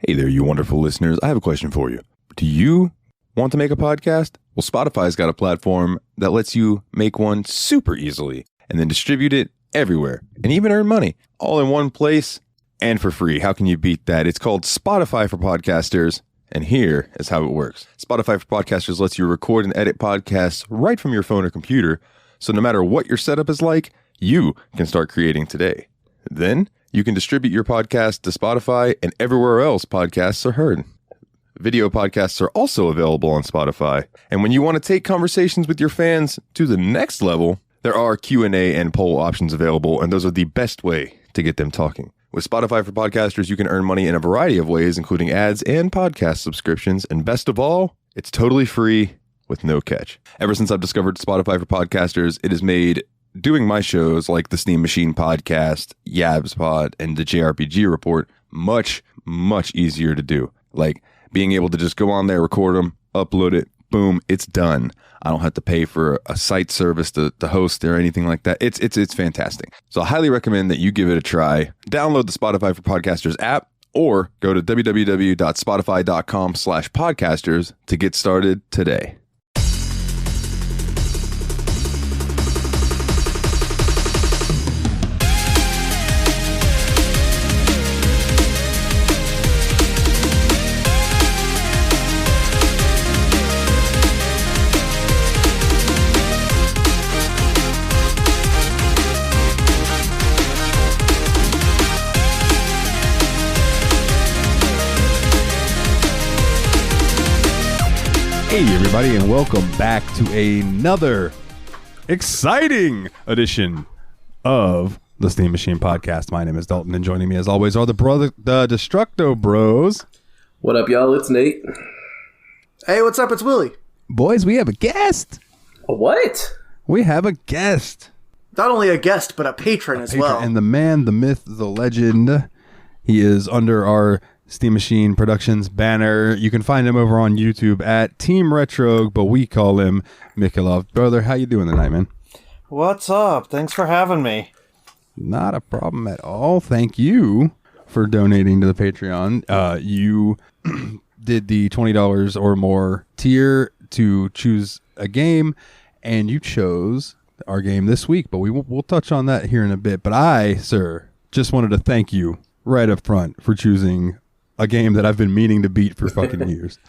Hey there, you wonderful listeners. I have a question for you. Do you want to make a podcast? Well, Spotify's got a platform that lets you make one super easily and then distribute it everywhere and even earn money all in one place and for free. How can you beat that? It's called Spotify for Podcasters. And here is how it works. Spotify for Podcasters lets you record and edit podcasts right from your phone or computer. So no matter what your setup is like, you can start creating today. Then you can distribute your podcast to Spotify and everywhere else podcasts are heard. Video podcasts are also available on Spotify. And when you want to take conversations with your fans to the next level, there are Q&A and poll options available, and those are the best way to get them talking. With Spotify for Podcasters, you can earn money in a variety of ways, including ads and podcast subscriptions. And best of all, it's totally free with no catch. Ever since I've discovered Spotify for Podcasters, it has made doing my shows like the Steam Machine Podcast, Yabs Pod, and the JRPG Report much, much easier to do. Like being able to just go on there, record them, upload it, boom, it's done. I don't have to pay for a site service to host or anything like that. It's fantastic. So I highly recommend that you give it a try. Download the Spotify for Podcasters app or go to www.spotify.com/podcasters to get started today. Hey everybody, and welcome back to another exciting edition of the Steam Machine Podcast. My name is Dalton, and joining me as always are the Destructo Bros. What up, y'all? It's Nate. Hey, what's up? It's Willie. Boys, we have a guest. A what? We have a guest. Not only a guest, but a patron as well. And the man, the myth, the legend. He is under our Steam Machine Productions banner. You can find him over on YouTube at Team Retro, but we call him Mikhailov. Brother, how you doing tonight, man? What's up? Thanks for having me. Not a problem at all. Thank you for donating to the Patreon. You did the $20 or more tier to choose a game, and you chose our game this week, but we'll touch on that here in a bit. But I, sir, just wanted to thank you right up front for choosing a game that I've been meaning to beat for fucking years.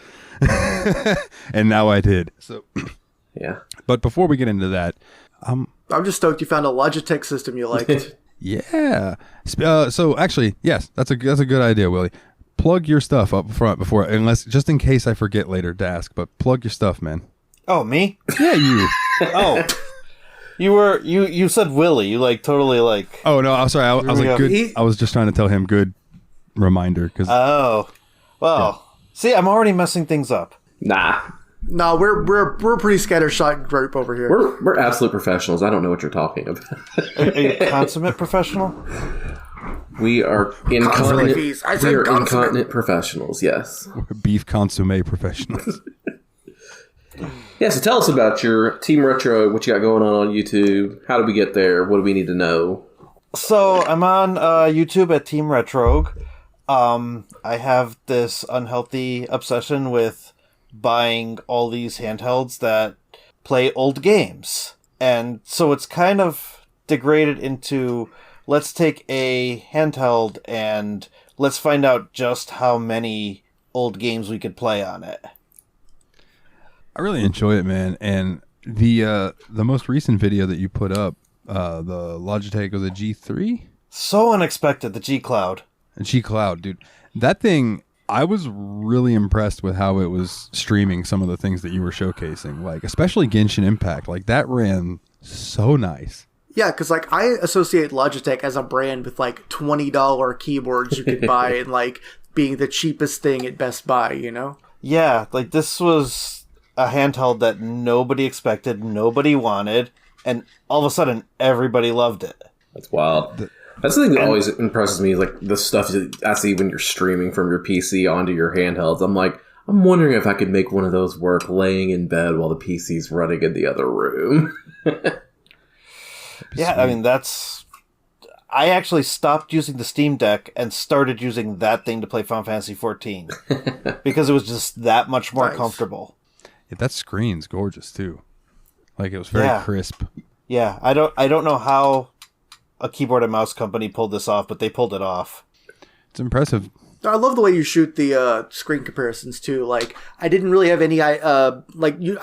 And now I did. So, yeah. But before we get into that, I'm just stoked you found a Logitech system you liked. Yeah. So actually, yes, that's a good idea, Willie. Plug your stuff up front before, unless just in case I forget later to ask, but plug your stuff, man. Oh, me? Yeah, you. Oh. You said Willie. You totally Oh no, I'm sorry. I was like good. I was just trying to tell him good reminder because. Oh, well. Yeah. See, I'm already messing things up. Nah. No, we're pretty scattershot group over here. We're absolute professionals. I don't know what you're talking about. Are you a consummate professional? We are incontinent professionals. Yes. We're beef consomme professionals. Yeah, so tell us about your Team Retro, what you got going on YouTube. How do we get there? What do we need to know? So I'm on YouTube at Team Retro. I have this unhealthy obsession with buying all these handhelds that play old games. And so it's kind of degraded into, let's take a handheld and let's find out just how many old games we could play on it. I really enjoy it, man. And the most recent video that you put up, the Logitech of the G3? So unexpected, the G Cloud. G Cloud, dude. That thing, I was really impressed with how it was streaming some of the things that you were showcasing. Like, especially Genshin Impact. Like, that ran so nice. Yeah, because, I associate Logitech as a brand with, $20 keyboards you could buy and, being the cheapest thing at Best Buy, you know? Yeah, this was a handheld that nobody expected, nobody wanted, and all of a sudden, everybody loved it. That's wild. That's the thing that always impresses me, is the stuff that I see when you're streaming from your PC onto your handhelds. I'm wondering if I could make one of those work laying in bed while the PC's running in the other room. Yeah, I mean, I actually stopped using the Steam Deck and started using that thing to play Final Fantasy XIV because it was just that much more comfortable. Yeah, that screen's gorgeous too. Like it was very crisp. Yeah, I don't know how a keyboard and mouse company pulled this off, but they pulled it off. It's impressive. I love the way you shoot the screen comparisons too. Like, I didn't really have any. I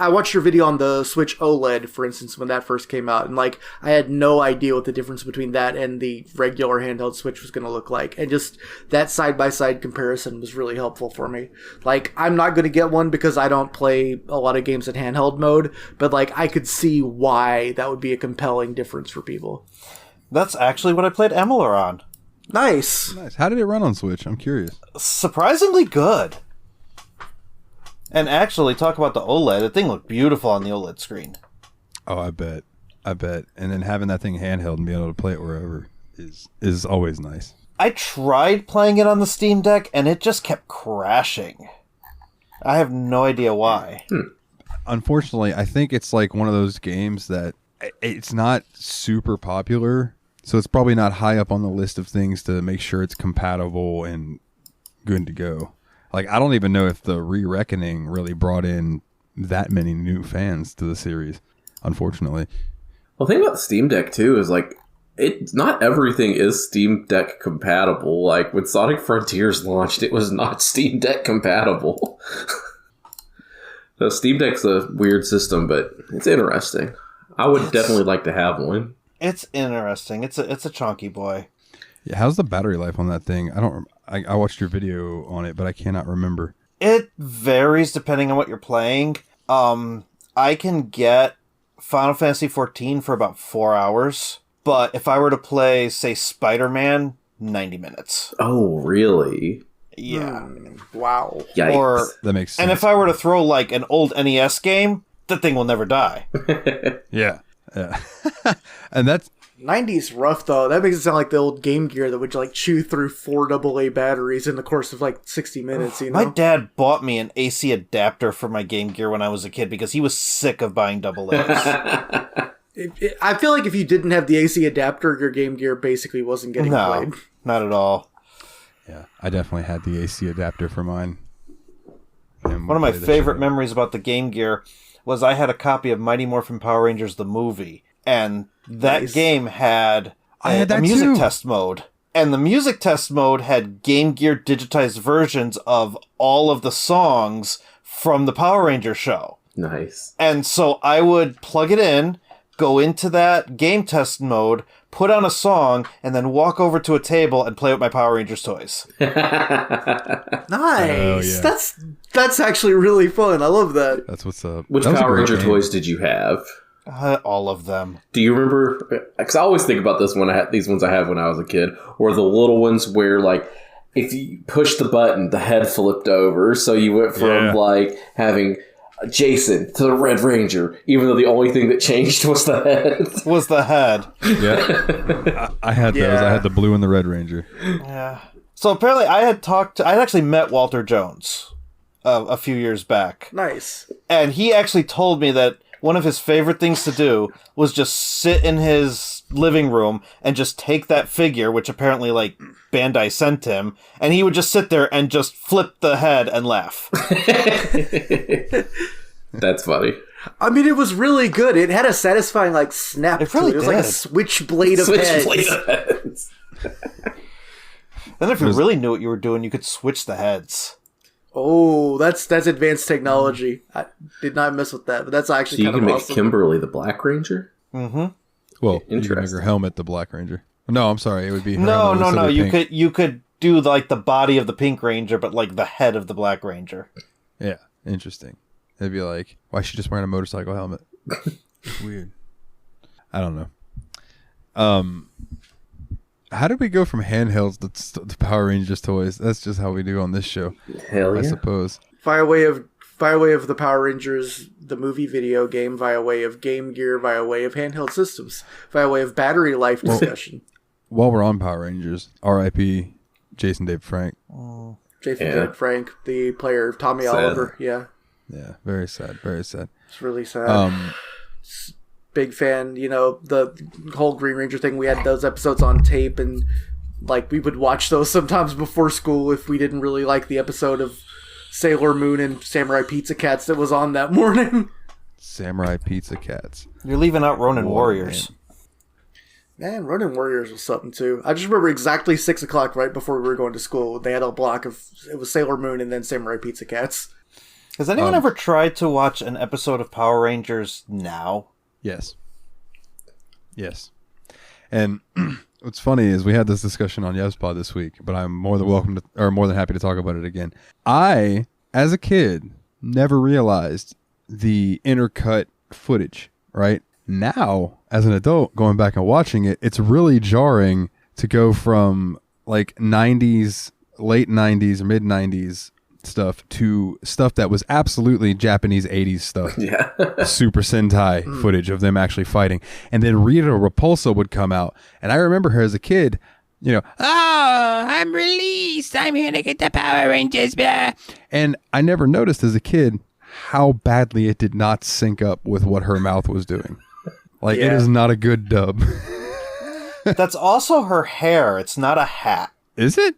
watched your video on the Switch OLED, for instance, when that first came out, and like I had no idea what the difference between that and the regular handheld Switch was going to look like, and just that side by side comparison was really helpful for me. Like, I'm not going to get one because I don't play a lot of games in handheld mode, but like I could see why that would be a compelling difference for people. That's actually what I played Amalur on. Nice. How did it run on Switch? I'm curious. Surprisingly good. And actually, talk about the OLED. The thing looked beautiful on the OLED screen. Oh, I bet. And then having that thing handheld and being able to play it wherever is always nice. I tried playing it on the Steam Deck, and it just kept crashing. I have no idea why. Unfortunately, I think it's like one of those games that it's not super popular. So it's probably not high up on the list of things to make sure it's compatible and good to go. Like, I don't even know if the Re-Reckoning really brought in that many new fans to the series, unfortunately. Well, the thing about the Steam Deck, too, is, like, not everything is Steam Deck compatible. Like, when Sonic Frontiers launched, it was not Steam Deck compatible. The Steam Deck's a weird system, but it's interesting. I would definitely like to have one. It's interesting. It's a chunky boy. Yeah, how's the battery life on that thing? I watched your video on it, but I cannot remember. It varies depending on what you're playing. I can get Final Fantasy XIV for about 4 hours, but if I were to play, say, Spider-Man, 90 minutes. Oh, really? Yeah. Wow. Yikes. That makes sense. And if I were to throw, like, an old NES game, the thing will never die. Yeah. And that's 90's rough though. That makes it sound like the old Game Gear that would like chew through 4 AA batteries in the course of like 60 minutes, you know? My dad bought me an AC adapter for my Game Gear when I was a kid because he was sick of buying AA's. I feel like if you didn't have the AC adapter, your Game Gear basically wasn't getting played. Not at all. Yeah, I definitely had the AC adapter for mine. One of my favorite memories about the Game Gear was I had a copy of Mighty Morphin Power Rangers the movie, and that game had a music test mode. And the music test mode had Game Gear digitized versions of all of the songs from the Power Ranger show. Nice. And so I would plug it in, go into that game test mode, put on a song, and then walk over to a table and play with my Power Rangers toys. Nice. Oh, yeah. That's actually really fun. I love that. That's what's up. Which Power Ranger toys did you have? All of them. Do you remember? Because I always think about this when I had these ones I had when I was a kid, or the little ones where like if you push the button, the head flipped over, so you went from like having Jason to the Red Ranger, even though the only thing that changed was the head. Yeah, I had those. I had the blue and the Red Ranger. Yeah. So apparently, I'd actually met Walter Jones a few years back. Nice. And he actually told me that one of his favorite things to do was just sit in his living room and just take that figure, which apparently like Bandai sent him, and he would just sit there and just flip the head and laugh. That's funny. I mean, it was really good. It had a satisfying like snap. It really to it. It was did. like a switchblade of heads. Then if you really knew what you were doing, you could switch the heads. Oh, that's advanced technology. I did not mess with that, but that's actually kind of awesome. So you can make Kimberly the Black Ranger? Mm-hmm. Well, you can make her helmet the Black Ranger. No, I'm sorry, it would be her No. You could do like the body of the Pink Ranger, but like the head of the Black Ranger. Yeah, interesting. It'd be like, why is she just wearing a motorcycle helmet? Weird. I don't know. How did we go from handhelds to Power Rangers toys? That's just how we do on this show. Hell yeah. I suppose. Via way of the Power Rangers, the movie video game, via way of Game Gear, via way of handheld systems, via way of battery life discussion. While we're on Power Rangers, R.I.P. Jason David Frank. Jason David Frank, the player of Tommy Oliver. Yeah. Yeah, very sad. Very sad. It's really sad. big fan. You know, the whole Green Ranger thing, we had those episodes on tape, and like we would watch those sometimes before school if we didn't really like the episode of Sailor Moon and Samurai Pizza Cats that was on that morning. Samurai Pizza Cats. You're leaving out Ronin Warriors. Man, Ronin Warriors was something too. I just remember exactly 6 o'clock right before we were going to school. They had a block of, it was Sailor Moon and then Samurai Pizza Cats. Has anyone ever tried to watch an episode of Power Rangers now? Yes. Yes. And what's funny is we had this discussion on YesPod this week, but I'm more than welcome to, or more than happy to talk about it again. I, as a kid, never realized the intercut footage, right? Now, as an adult, going back and watching it, it's really jarring to go from like 90s, late 90s, mid 90s stuff to stuff that was absolutely Japanese 80s stuff. Yeah. Super Sentai footage of them actually fighting. And then Rita Repulsa would come out. And I remember her as a kid, you know, oh, I'm released. I'm here to get the Power Rangers. Blah. And I never noticed as a kid how badly it did not sync up with what her mouth was doing. Like, it is not a good dub. That's also her hair. It's not a hat. Is it?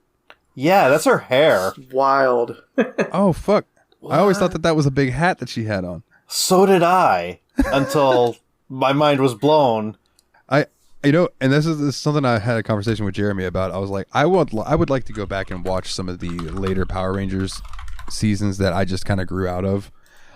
Yeah, that's her hair. Wild. Oh, fuck. I always thought that was a big hat that she had on. So did I, until my mind was blown. You know, and this is something I had a conversation with Jeremy about. I was like, I would like to go back and watch some of the later Power Rangers seasons that I just kind of grew out of,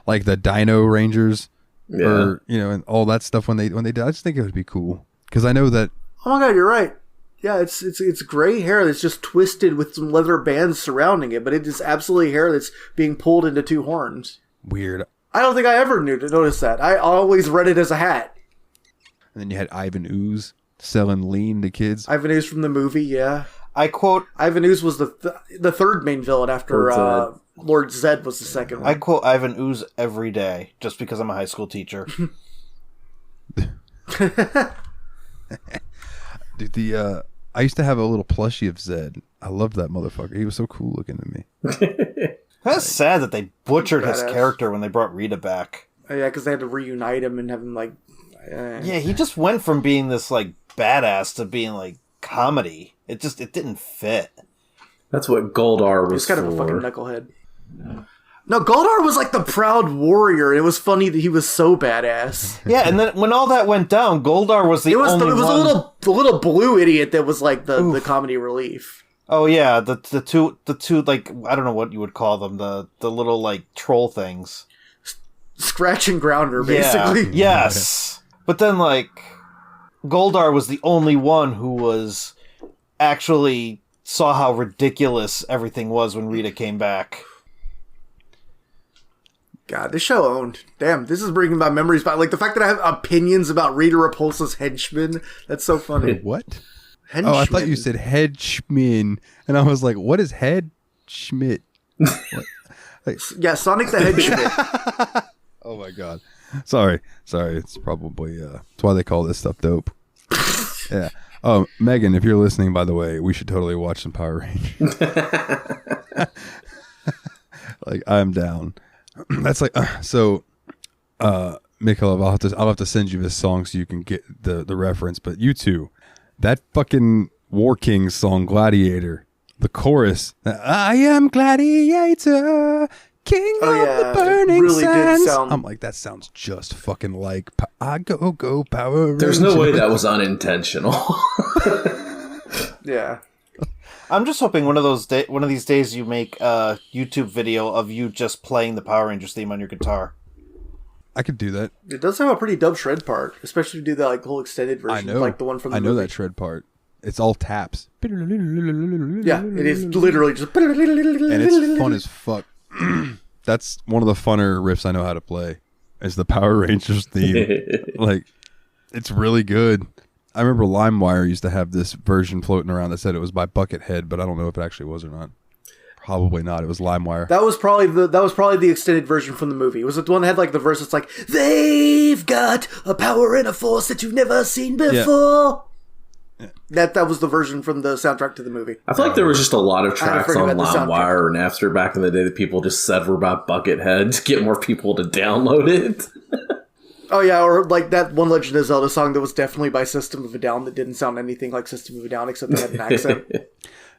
like the Dino Rangers, or you know, and all that stuff when they did. I just think it would be cool because I know that. Oh my god, you're right. Yeah, it's gray hair that's just twisted with some leather bands surrounding it, but it is absolutely hair that's being pulled into two horns. Weird. I don't think I ever knew to notice that. I always read it as a hat. And then you had Ivan Ooze selling lean to kids. Ivan Ooze from the movie, yeah. I quote, Ivan Ooze was the third main villain after Lord Zed was the second one. I quote Ivan Ooze every day just because I'm a high school teacher. Dude, I used to have a little plushie of Zed. I loved that motherfucker. He was so cool looking to me. That's sad that they butchered his Badass. character when they brought Rita back. Yeah, because they had to reunite him and have him like. Yeah, he just went from being this like badass to being like comedy. It didn't fit. That's what Goldar was He's kind for. of a fucking knucklehead. No, Goldar was like the proud warrior. It was funny that he was so badass. Yeah, and then when all that went down, Goldar was the only one. It was the little blue idiot that was like the comedy relief. Oh yeah, the two like I don't know what you would call them, the little like troll things. Scratch and Grounder, basically. Yeah. Yes. But then like Goldar was the only one who was actually saw how ridiculous everything was when Rita came back. God, this show owned. Damn, this is bringing my memories back. Like the fact that I have opinions about Rita Repulsa's henchmen. That's so funny. What? Henchmen. Oh, I thought you said Hedgeman, and I was like, "What is Head Schmidt?" Yeah, Sonic the Hedgehog. Oh my god, sorry. It's probably that's why they call this stuff dope. Yeah. Oh, Megan, if you're listening, by the way, we should totally watch some Power Rangers. Like, I'm down. That's like so. Mikhail, I'll have to send you this song so you can get the reference. But you two, that fucking War King song, Gladiator, the chorus, I am Gladiator, king of the burning really sands. did sound. I'm like, that sounds just fucking like I go Power Rangers. There's no way that was unintentional. Yeah. I'm just hoping one of these days you make a YouTube video of you just playing the Power Rangers theme on your guitar. I could do that. It does have a pretty dub shred part, especially if you do that like whole extended version, I know, like the one from the I know movie. that shred part. It's all taps. Yeah, it is literally just. And it's fun as fuck. That's one of the funner riffs I know how to play. Is the Power Rangers theme. Like, it's really good. I remember LimeWire used to have this version floating around that said it was by Buckethead, but I don't know if it actually was or not. Probably not. It was LimeWire. That was probably the extended version from the movie. Was it the one that had like the verse that's like, they've got a power and a force that you've never seen before? Yeah. That was the version from the soundtrack to the movie. I feel like there was just a lot of tracks on about the LimeWire and Napster back in the day that people just said were about Buckethead to get more people to download it. Oh yeah, or like that one Legend of Zelda song that was definitely by System of a Down that didn't sound anything like System of a Down except they had an accent.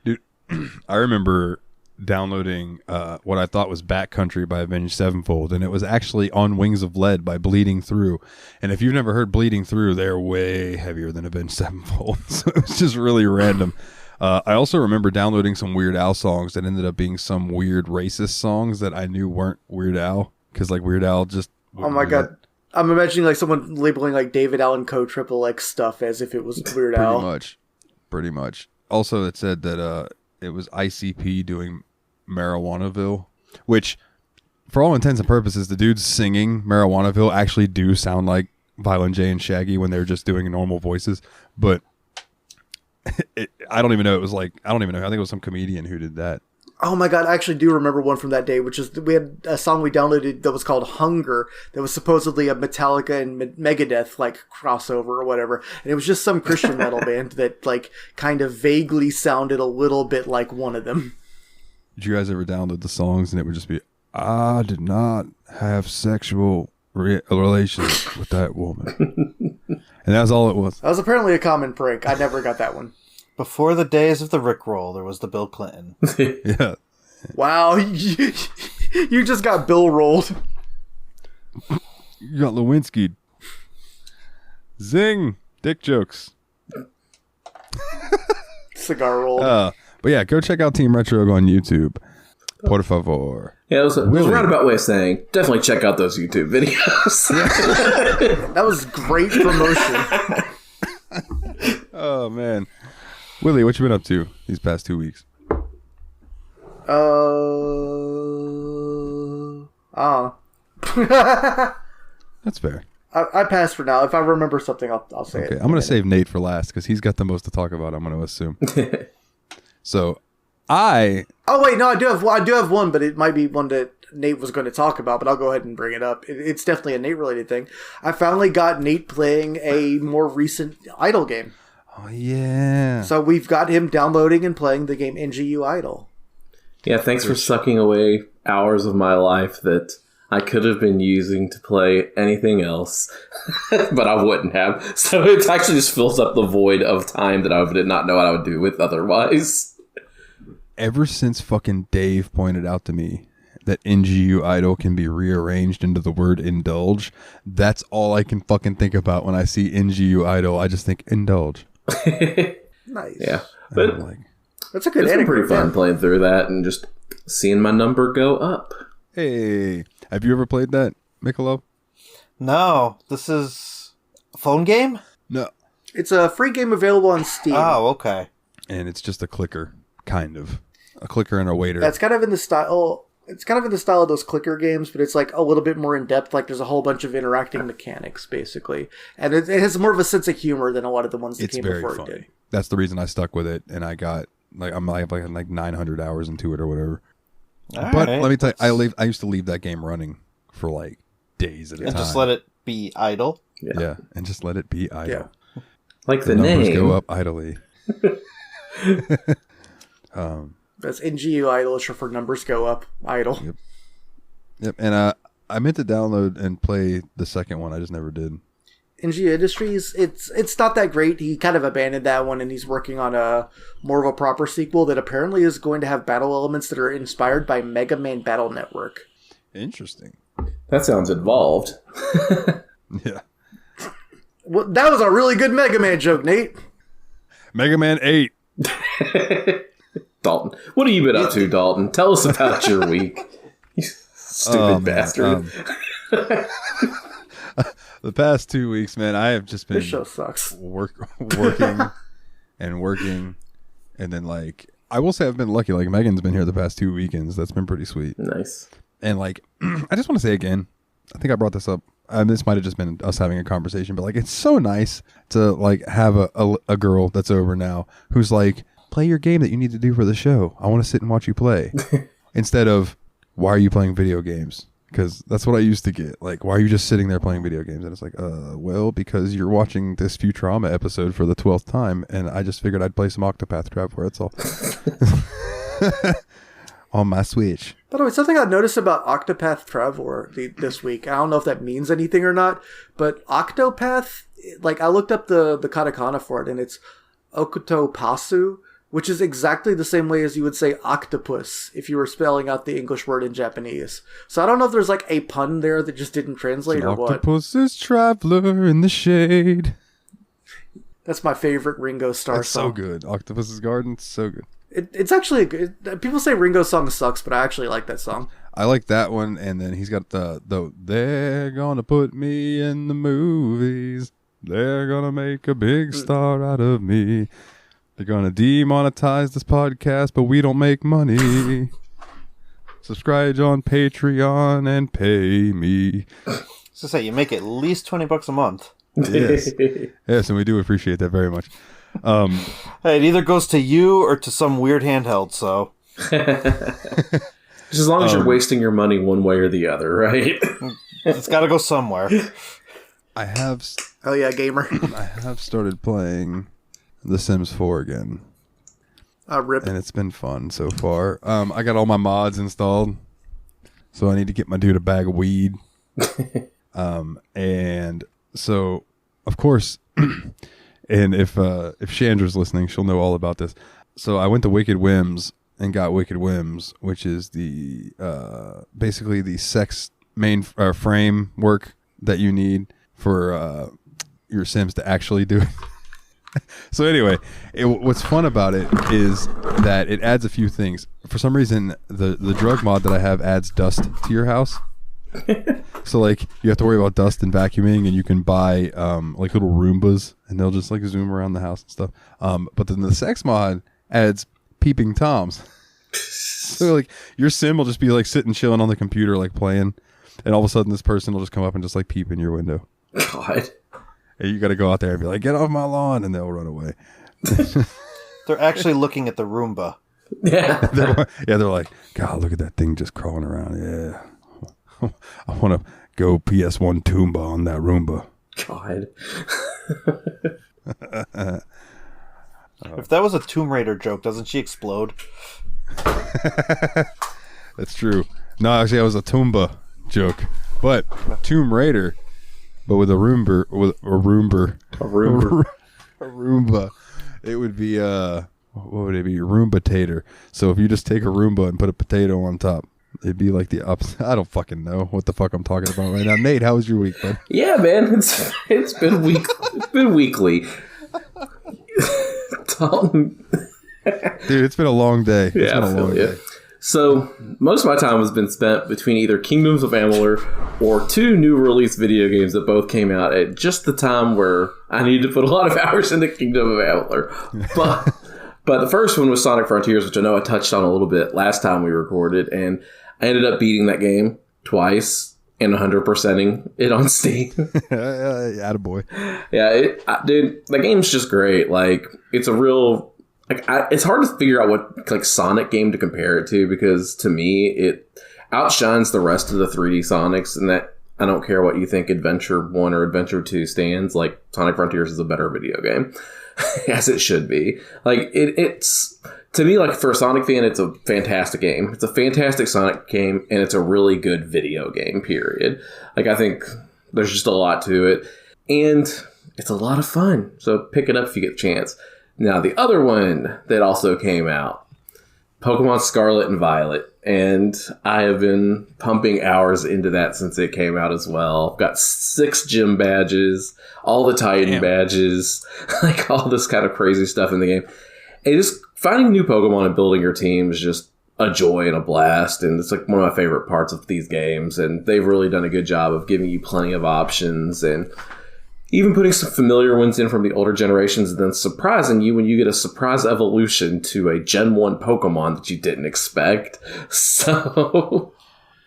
Dude, I remember downloading what I thought was Backcountry by Avenged Sevenfold, and it was actually On Wings of Lead by Bleeding Through. And if you've never heard Bleeding Through, they're way heavier than Avenged Sevenfold. So it was just really random. I also remember downloading some Weird Al songs that ended up being some weird racist songs that I knew weren't Weird Al, because like Weird Al just... Oh my god. I'm imagining like someone labeling like David Allen Co. Triple X stuff as if it was Weird Al. Pretty much. Also, it said that it was ICP doing Marijuanaville, which, for all intents and purposes, the dudes singing Marijuanaville actually do sound like Violent J and Shaggy when they're just doing normal voices. But I don't even know. It was like, I don't even know. I think it was some comedian who did that. Oh my god, I actually do remember one from that day, which is we had a song we downloaded that was called Hunger, that was supposedly a Metallica and Megadeth like crossover or whatever, and it was just some Christian metal band that like kind of vaguely sounded a little bit like one of them. Did you guys ever download the songs and it would just be, I did not have sexual relations with that woman? And that's all it was. That was apparently a common prank. I never got that one. Before the days of the Rickroll, there was the Bill Clinton. Yeah. Wow, you just got Bill rolled. You got Lewinsky. Zing. Dick jokes. Cigar rolled. But yeah, go check out Team Retro on YouTube. Por favor. Yeah, it was a roundabout way of saying, definitely check out those YouTube videos. That was great promotion. Oh, man. Willie, what you been up to these past 2 weeks? That's fair. I pass for now. If I remember something, I'll say it. Okay, I'm going to save Nate for last because he's got the most to talk about, I'm going to assume. So, Oh, wait, no, I do have one, but it might be one that Nate was going to talk about, but I'll go ahead and bring it up. It's definitely a Nate-related thing. I finally got Nate playing a more recent Idle game. Oh, yeah. So we've got him downloading and playing the game NGU Idle. Yeah, thanks for sucking away hours of my life that I could have been using to play anything else, but I wouldn't have. So it actually just fills up the void of time that I did not know what I would do with otherwise. Ever since fucking Dave pointed out to me that NGU Idle can be rearranged into the word indulge, that's all I can fucking think about when I see NGU Idle. I just think indulge. Nice. Yeah, but that's a good. It's been pretty fun playing through that and just seeing my number go up. Hey, have you ever played that, Michelob? No, this is a phone game? No. It's a free game available on Steam. Oh, okay. And it's just a clicker, kind of. A clicker and a waiter. That's kind of in the style. It's kind of in the style of those clicker games, but it's like a little bit more in depth. Like there's a whole bunch of interacting mechanics, basically, and it has more of a sense of humor than a lot of the ones that came before it did. That's the reason I stuck with it, and I got I'm like 900 hours into it or whatever. But let me tell you, I used to leave that game running for like days at a time. Just let it be idle. Yeah, and just let it be idle. Yeah. Like the name. Numbers go up idly. That's NGU Idle, short for numbers go up idle. Yep. And I meant to download and play the second one. I just never did. NGU Industries, it's not that great. He kind of abandoned that one, and he's working on a more of a proper sequel that apparently is going to have battle elements that are inspired by Mega Man Battle Network. Interesting. That sounds involved. Yeah. Well, that was a really good Mega Man joke, Nate. Mega Man 8. Dalton, what have you been up to, Dalton? Tell us about your week. You stupid bastard. The past 2 weeks, man, I have just been This show sucks. working and working, and then like I will say I've been lucky. Like Megan's been here the past 2 weekends. That's been pretty sweet. Nice. And like I just want to say again, I think I brought this up. This might have just been us having a conversation, but like it's so nice to like have a girl that's over now who's like, play your game that you need to do for the show. I want to sit and watch you play. Instead of, why are you playing video games? Because that's what I used to get. Like, why are you just sitting there playing video games? And it's like, well, because you're watching this Futurama episode for the 12th time, and I just figured I'd play some Octopath Traveler, that's all. on my Switch. By the way, something I noticed about Octopath Traveler this week, I don't know if that means anything or not, but Octopath, like I looked up the katakana for it, and it's Okutopasu, which is exactly the same way as you would say octopus if you were spelling out the English word in Japanese. So I don't know if there's like a pun there that just didn't translate or what. Octopus is traveler in the shade. That's my favorite Ringo Starr song. So good. Octopus's Garden, so good. It's actually a good... People say Ringo's song sucks, but I actually like that song. I like that one, and then he's got the they're gonna put me in the movies. They're gonna make a big star out of me. They're gonna demonetize this podcast, but we don't make money. Subscribe on Patreon and pay me. So say you make at least $20 a month. Yes, yes, and we do appreciate that very much. Hey, it either goes to you or to some weird handheld. So, just as long as you're wasting your money one way or the other, right? it's got to go somewhere. I have. Oh yeah, gamer. I have started playing The Sims 4 again. Rip. And it's been fun so far. I got all my mods installed, so I need to get my dude a bag of weed. And so, of course, and if Chandra's listening, she'll know all about this. So I went to Wicked Whims and got Wicked Whims, which is the basically the sex main framework that you need for your Sims to actually do it. So anyway, what's fun about it is that it adds a few things. For some reason, the drug mod that I have adds dust to your house. So like you have to worry about dust and vacuuming, and you can buy like little Roombas, and they'll just like zoom around the house and stuff. But then the sex mod adds peeping Toms. So like your sim will just be like sitting chilling on the computer like playing, and all of a sudden this person will just come up and just like peep in your window. God. And you got to go out there and be like, get off my lawn, and they'll run away. They're actually looking at the Roomba. Yeah. They're like, God, look at that thing just crawling around. Yeah. I want to go PS1 Toomba on that Roomba. God. If that was a Tomb Raider joke, doesn't she explode? That's true. No, actually, that was a Toomba joke. But Tomb Raider, but with a Roomba, a Roomba, it would be what would it be? Roomba tater. So if you just take a Roomba and put a potato on top, it'd be like the opposite. I don't fucking know what the fuck I'm talking about right now. Nate, how was your week, bud? Yeah, man, it's been weekly. Dalton. Dude, it's been a long day. It's been a long day. So, most of my time has been spent between either Kingdoms of Amalur or two new release video games that both came out at just the time where I needed to put a lot of hours into Kingdom of Amalur. But the first one was Sonic Frontiers, which I know I touched on a little bit last time we recorded, and I ended up beating that game twice and 100%ing it on Steam. Attaboy. Yeah, dude, the game's just great. Like, it's a real... it's hard to figure out what like Sonic game to compare it to, because to me it outshines the rest of the 3D Sonics, and that I don't care what you think Adventure 1 or Adventure 2 stands, like Sonic Frontiers is a better video game. As it should be. Like it's to me, like for a Sonic fan, it's a fantastic game. It's a fantastic Sonic game, and it's a really good video game, period. Like I think there's just a lot to it, and it's a lot of fun. So pick it up if you get a chance. Now, the other one that also came out, Pokemon Scarlet and Violet, and I have been pumping hours into that since it came out as well. I've got 6 gym badges, all the Titan badges, like all this kind of crazy stuff in the game. And just finding new Pokemon and building your team is just a joy and a blast, and it's like one of my favorite parts of these games, and they've really done a good job of giving you plenty of options, and even putting some familiar ones in from the older generations, and then surprising you when you get a surprise evolution to a Gen 1 Pokemon that you didn't expect. So...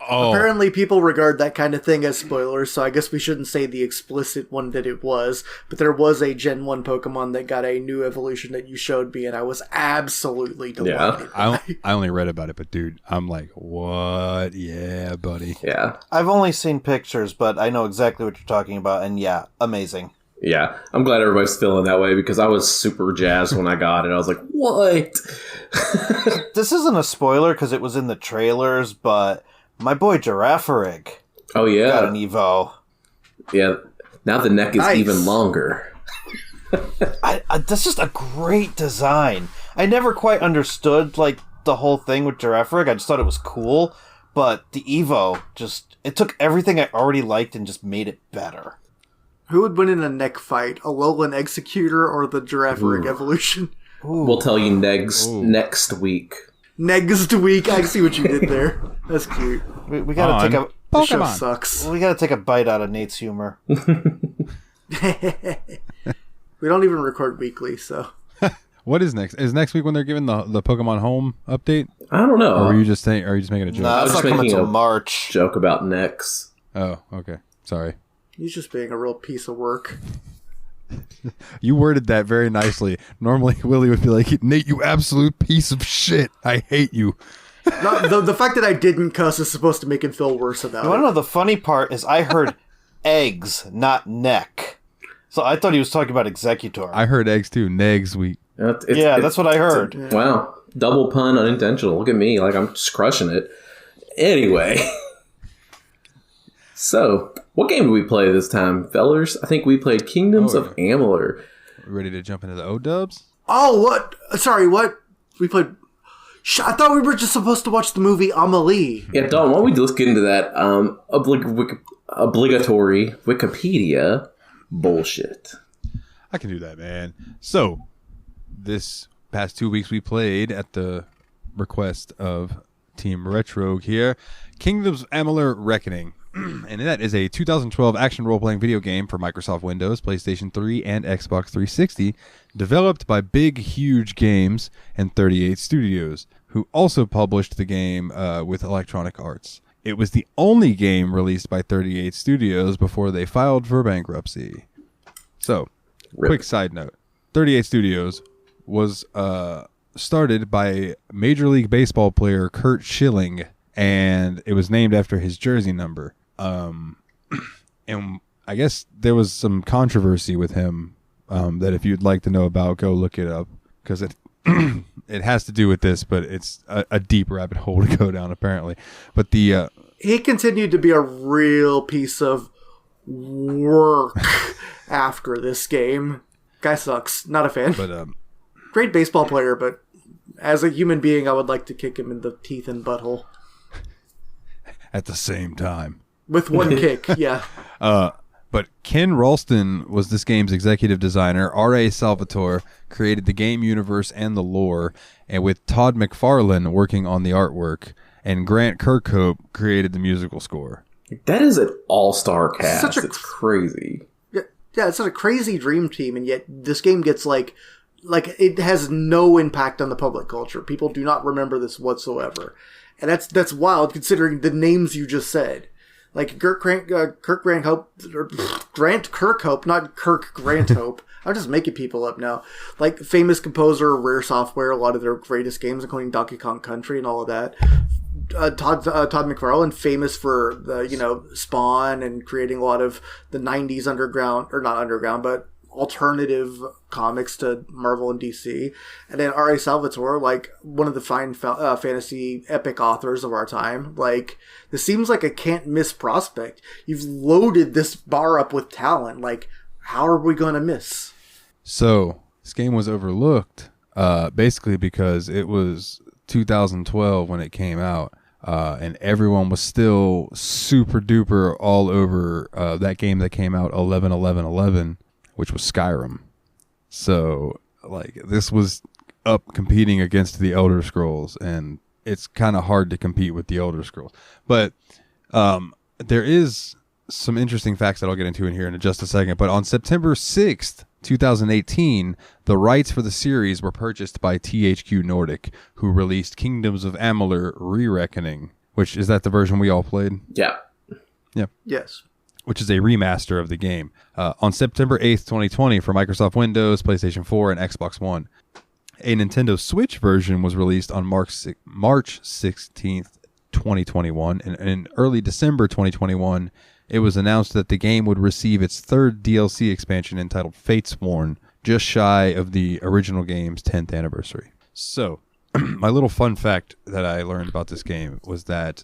Apparently people regard that kind of thing as spoilers, so I guess we shouldn't say the explicit one that it was, but there was a Gen 1 Pokemon that got a new evolution that you showed me, and I was absolutely delighted. Yeah. I only read about it, but dude, I'm like, what? Yeah, buddy. Yeah. I've only seen pictures, but I know exactly what you're talking about, and yeah, amazing. Yeah, I'm glad everybody's feeling that way because I was super jazzed when I got it. I was like, what? This isn't a spoiler because it was in the trailers, but my boy Girafarig Oh, yeah. got an Evo. Yeah, now the neck is Nice. even longer. That's just a great design. I never quite understood like the whole thing with Girafarig. I just thought it was cool, but the Evo it took everything I already liked and just made it better. Who would win in a neck fight? A Alolan Executor or the Girafarig evolution? Ooh. We'll tell you next week. Next week. I see what you did there. That's cute. We gotta take a The show Pokemon. sucks. we gotta take a bite out of Nate's humor. We don't even record weekly, so. What is next? Is next week when they're giving the Pokemon Home update? I don't know. Or are you just saying? Are you just making a joke? No, was that's not just coming making till a March. Joke about necks. Oh, okay. Sorry. He's just being a real piece of work. You worded that very nicely. Normally, Willie would be like, "Nate, you absolute piece of shit. I hate you." The fact that I didn't cuss is supposed to make him feel worse about You want to it. know the funny part is I heard eggs, not neck. So I thought he was talking about Executor. I heard eggs too. Negs week. That's what I heard. Wow. Double pun unintentional. Look at me. Like, I'm just crushing it. Anyway. So, what game did we play this time, fellers? I think we played Kingdoms of Amalur. Ready to jump into the O-dubs? Oh, what? Sorry, what? We played... I thought we were just supposed to watch the movie Amelie. Yeah, Don, why don't we just get into that obligatory Wikipedia bullshit? I can do that, man. So, this past 2 weeks we played at the request of Team Retro here, Kingdoms of Amalur Reckoning. And that is a 2012 action role-playing video game for Microsoft Windows, PlayStation 3, and Xbox 360, developed by Big Huge Games and 38 Studios, who also published the game with Electronic Arts. It was the only game released by 38 Studios before they filed for bankruptcy. So, quick side note. 38 Studios was started by Major League Baseball player Curt Schilling, and it was named after his jersey number. And I guess there was some controversy with him that if you'd like to know about, go look it up, because it it has to do with this, but it's a deep rabbit hole to go down apparently. But the He continued to be a real piece of work after this game. Guy sucks. Not a fan. but Great baseball player, but as a human being, I would like to kick him in the teeth and butthole. at the same time. With one kick, yeah. But Ken Ralston was this game's executive designer. R.A. Salvatore created the game universe and the lore, and with Todd McFarlane working on the artwork, and Grant Kirkhope created the musical score. That is an all-star cast. Such a- It's crazy. Yeah, it's such a crazy dream team, and yet this game gets like it has no impact on the public culture. People do not remember this whatsoever, and that's wild considering the names you just said. Like Grant Kirkhope, not Kirk Granthope. I'm just making people up now. Like famous composer, Rare Software, a lot of their greatest games, including Donkey Kong Country and all of that. Todd McFarlane, famous for the Spawn and creating a lot of the '90s underground, or not underground, but alternative comics to Marvel and DC. And then R.A. Salvatore, like one of the fine fantasy epic authors of our time. Like, this seems like a can't miss prospect. You've loaded this bar up with talent. Like, how are we going to miss? So this game was overlooked basically because it was 2012 when it came out, and everyone was still super duper all over that game that came out 11/11/11, which was Skyrim. So like this was up competing against the Elder Scrolls, and it's kind of hard to compete with the Elder Scrolls. But there is some interesting facts that I'll get into in here in just a second. But on September 6th, 2018, the rights for the series were purchased by THQ Nordic, who released Kingdoms of Amalur: Re-Reckoning, which is that the version we all played? Yeah. Yes. Which is a remaster of the game. On September 8th, 2020, for Microsoft Windows, PlayStation 4, and Xbox One. A Nintendo Switch version was released on March 16th, 2021, and in early December 2021, it was announced that the game would receive its third DLC expansion entitled Fates Worn, just shy of the original game's 10th anniversary. So, my little fun fact that I learned about this game was that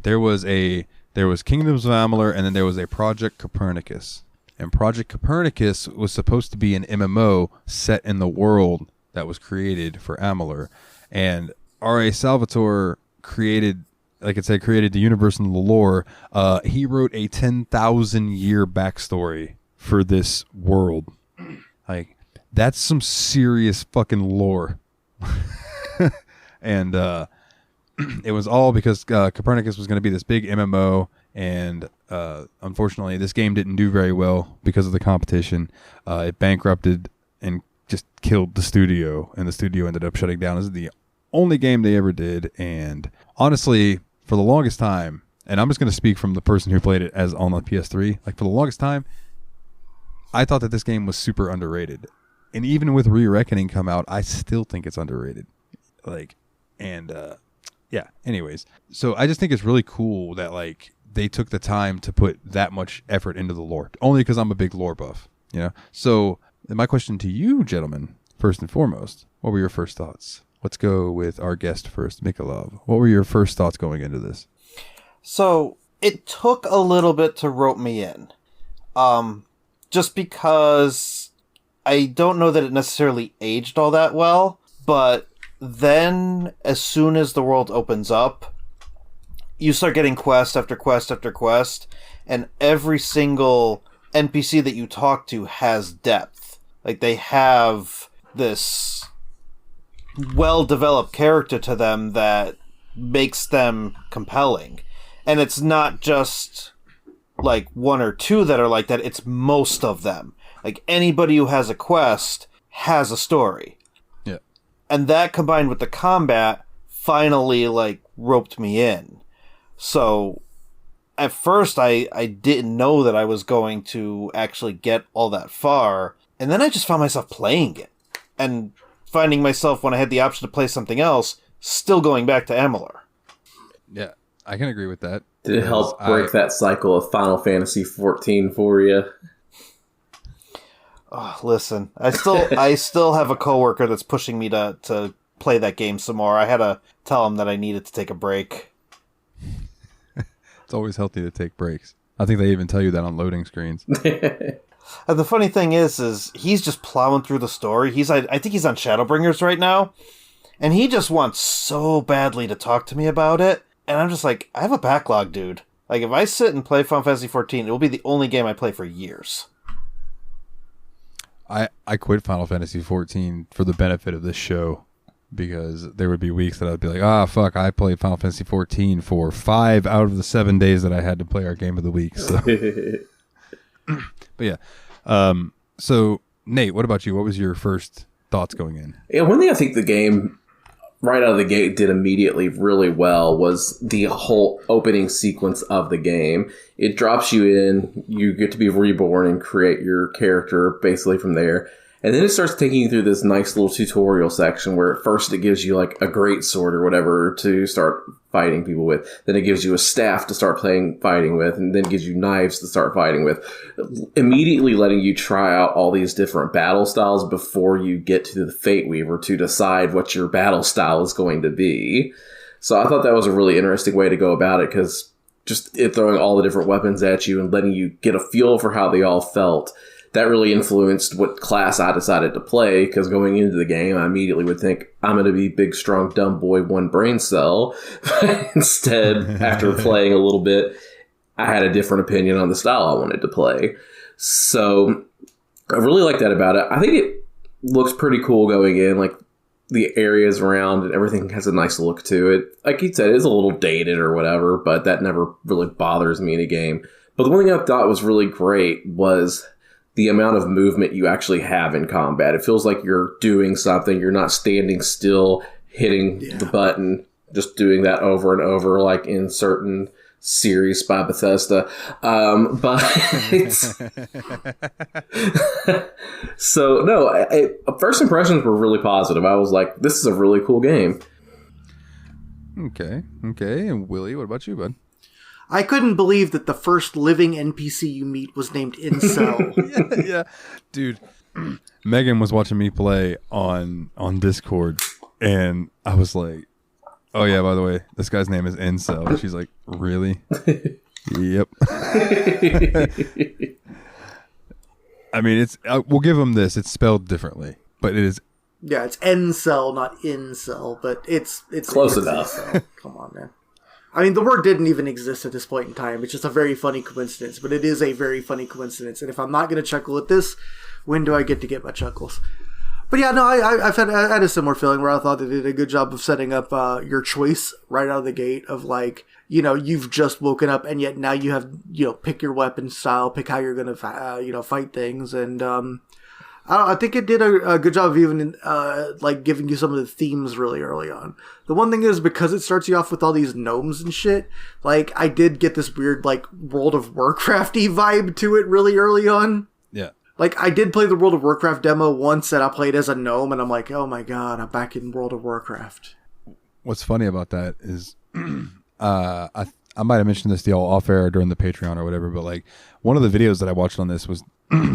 there was Kingdoms of Amalur, and then there was a Project Copernicus. And Project Copernicus was supposed to be an MMO set in the world that was created for Amalur. And R.A. Salvatore created the universe and the lore. He wrote a 10,000-year backstory for this world. Like, that's some serious fucking lore. And it was all because Copernicus was going to be this big MMO, and unfortunately, this game didn't do very well because of the competition. It bankrupted and just killed the studio, and the studio ended up shutting down. This is the only game they ever did, and honestly, for the longest time, and I'm just going to speak from the person who played it as on the PS3, like, for the longest time, I thought that this game was super underrated. And even with Re-Reckoning come out, I still think it's underrated. Like, and yeah, anyways. So I just think it's really cool that, like, they took the time to put that much effort into the lore. Only because I'm a big lore buff, you know? So my question to you, gentlemen, first and foremost, what were your first thoughts? Let's go with our guest first, Mikolov. What were your first thoughts going into this? So it took a little bit to rope me in. Just because I don't know that it necessarily aged all that well, but then as soon as the world opens up, you start getting quest after quest after quest, and every single NPC that you talk to has depth. Like, they have this well-developed character to them that makes them compelling. And it's not just like one or two that are like that, it's most of them. Like, anybody who has a quest has a story. Yeah. And that combined with the combat finally, like, roped me in. So at first I didn't know that I was going to actually get all that far. And then I just found myself playing it. And finding myself, when I had the option to play something else, still going back to Amalur. Yeah, I can agree with that. Did it help break that cycle of Final Fantasy 14 for you? Oh, listen, I still have a coworker that's pushing me to play that game some more. I had to tell him that I needed to take a break. It's always healthy to take breaks. I think they even tell you that on loading screens. And the funny thing is he's just plowing through the story. I think he's on Shadowbringers right now, and he just wants so badly to talk to me about it. And I'm just like, I have a backlog, dude. Like, if I sit and play Final Fantasy 14, it will be the only game I play for years. I quit Final Fantasy 14 for the benefit of this show, because there would be weeks that I'd be like, fuck, I played Final Fantasy 14 for 5 out of the 7 days that I had to play our game of the week. So. But yeah. So, Nate, what about you? What was your first thoughts going in? Yeah, one thing I think the game right out of the gate did immediately really well was the whole opening sequence of the game. It drops you in, you get to be reborn and create your character basically from there. And then it starts taking you through this nice little tutorial section where at first it gives you like a great sword or whatever to start fighting people with. Then it gives you a staff to start fighting with, and then gives you knives to start fighting with. Immediately letting you try out all these different battle styles before you get to the Fate Weaver to decide what your battle style is going to be. So I thought that was a really interesting way to go about it, because just it throwing all the different weapons at you and letting you get a feel for how they all felt. That really influenced what class I decided to play, because going into the game, I immediately would think, I'm going to be big, strong, dumb boy, one brain cell. But instead, after playing a little bit, I had a different opinion on the style I wanted to play. So I really like that about it. I think it looks pretty cool going in. Like, the areas around and everything has a nice look to it. Like you said, it's a little dated or whatever, but that never really bothers me in a game. But the one thing I thought was really great was the amount of movement you actually have in combat. It feels like you're doing something. You're not standing still, hitting the button, just doing that over and over, like in certain series by Bethesda. But so, no, first impressions were really positive. I was like, this is a really cool game. Okay. And Willie, what about you, bud? I couldn't believe that the first living NPC you meet was named Incel. Yeah, dude. Megan was watching me play on Discord, and I was like, "Oh yeah, by the way, this guy's name is Incel." And she's like, "Really?" Yep. I mean, it's we'll give him this. It's spelled differently, but it is. Yeah, it's N-cell, not incel, but it's Close enough. Come on, man. I mean, the word didn't even exist at this point in time. It's just a very funny coincidence, but it is a very funny coincidence. And if I'm not going to chuckle at this, when do I get my chuckles? But yeah, no, I had a similar feeling where I thought they did a good job of setting up your choice right out of the gate of like, you know, you've just woken up and yet now you have, you know, pick your weapon style, pick how you're going to, fight things. And I think it did a good job of even like giving you some of the themes really early on. The one thing is, because it starts you off with all these gnomes and shit, like I did get this weird like World of Warcraft-y vibe to it really early on. Yeah. Like I did play the World of Warcraft demo once and I played as a gnome and I'm like, oh my god, I'm back in World of Warcraft. What's funny about that is I might have mentioned this to y'all off air during the Patreon or whatever, but like one of the videos that I watched on this was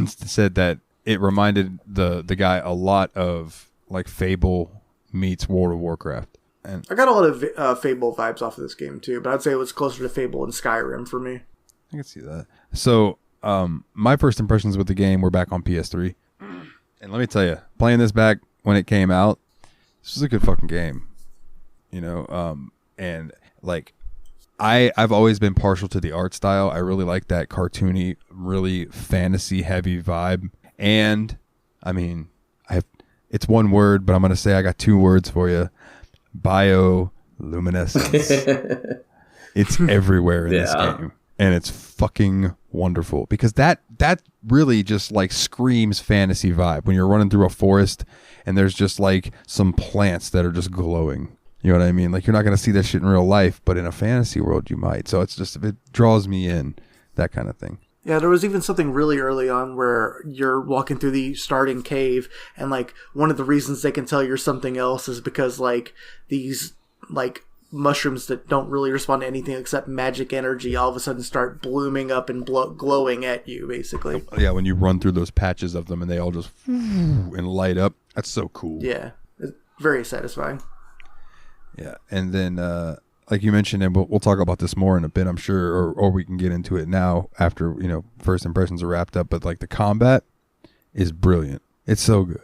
said that it reminded the guy a lot of like Fable meets World of Warcraft. And I got a lot of Fable vibes off of this game too, but I'd say it was closer to Fable and Skyrim for me. I can see that. So my first impressions with the game were back on PS3. And let me tell you, playing this back when it came out, this was a good fucking game. You know, and like I've always been partial to the art style. I really like that cartoony, really fantasy heavy vibe. And I mean, it's one word, but I'm going to say I got two words for you. Bioluminescence. It's everywhere in this game. And it's fucking wonderful because that really just like screams fantasy vibe when you're running through a forest and there's just like some plants that are just glowing. You know what I mean? Like you're not going to see that shit in real life, but in a fantasy world you might. So it's just, it draws me in, that kind of thing. Yeah, there was even something really early on where you're walking through the starting cave and like one of the reasons they can tell you're something else is because like these like mushrooms that don't really respond to anything except magic energy all of a sudden start blooming up and glowing at you, basically. Yeah, when you run through those patches of them and they all just and light up. That's so cool. Yeah, it's very satisfying. Yeah, and then like you mentioned, and we'll talk about this more in a bit, I'm sure, or we can get into it now after, you know, first impressions are wrapped up, but like the combat is brilliant. It's so good.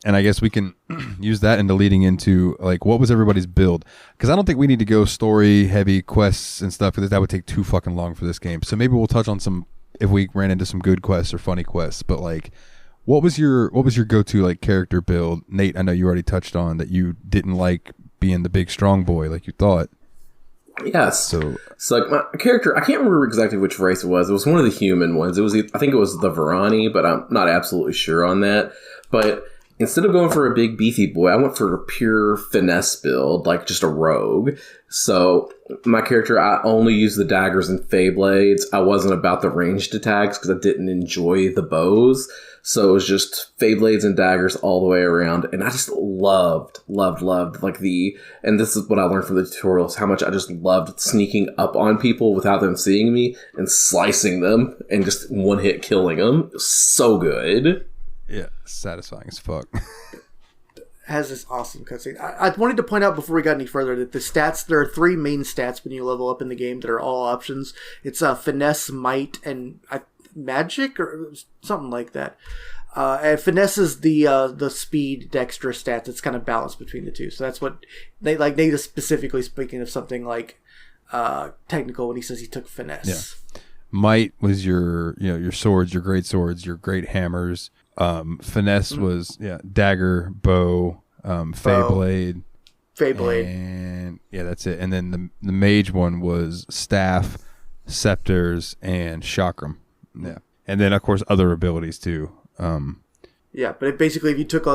And I guess we can use that into leading into like what was everybody's build, because I don't think we need to go story heavy quests and stuff because that would take too fucking long for this game. So maybe we'll touch on some if we ran into some good quests or funny quests, but like what was your go-to like character build? Nate, I know you already touched on that you didn't like being the big strong boy like you thought. Yes. So like my character, I can't remember exactly which race it was. It was one of the human ones. It was, I think it was the Varani, but I'm not absolutely sure on that. But instead of going for a big beefy boy, I went for a pure finesse build, like just a rogue. So my character, I only used the daggers and Fey Blades. I wasn't about the ranged attacks because I didn't enjoy the bows. So it was just Fey Blades and daggers all the way around. And I just loved like and this is what I learned from the tutorials, how much I just loved sneaking up on people without them seeing me and slicing them and just one hit killing them. It was so good. yeah, satisfying as fuck. Has this awesome cutscene. I wanted to point out before we got any further that the stats, there are three main stats when you level up in the game that are all options. It's finesse, might, and magic or something like that. And finesse is the speed, dexter stats. It's kind of balanced between the two. So that's what Nate is specifically speaking of something like technical when he says he took finesse. Yeah. Might was your swords, your great swords, your great hammers. Finesse was dagger, bow, Fey Blade, and that's it. And then the mage one was staff, scepters, and chakram. Yeah, and then of course other abilities too. Yeah, but basically, if you took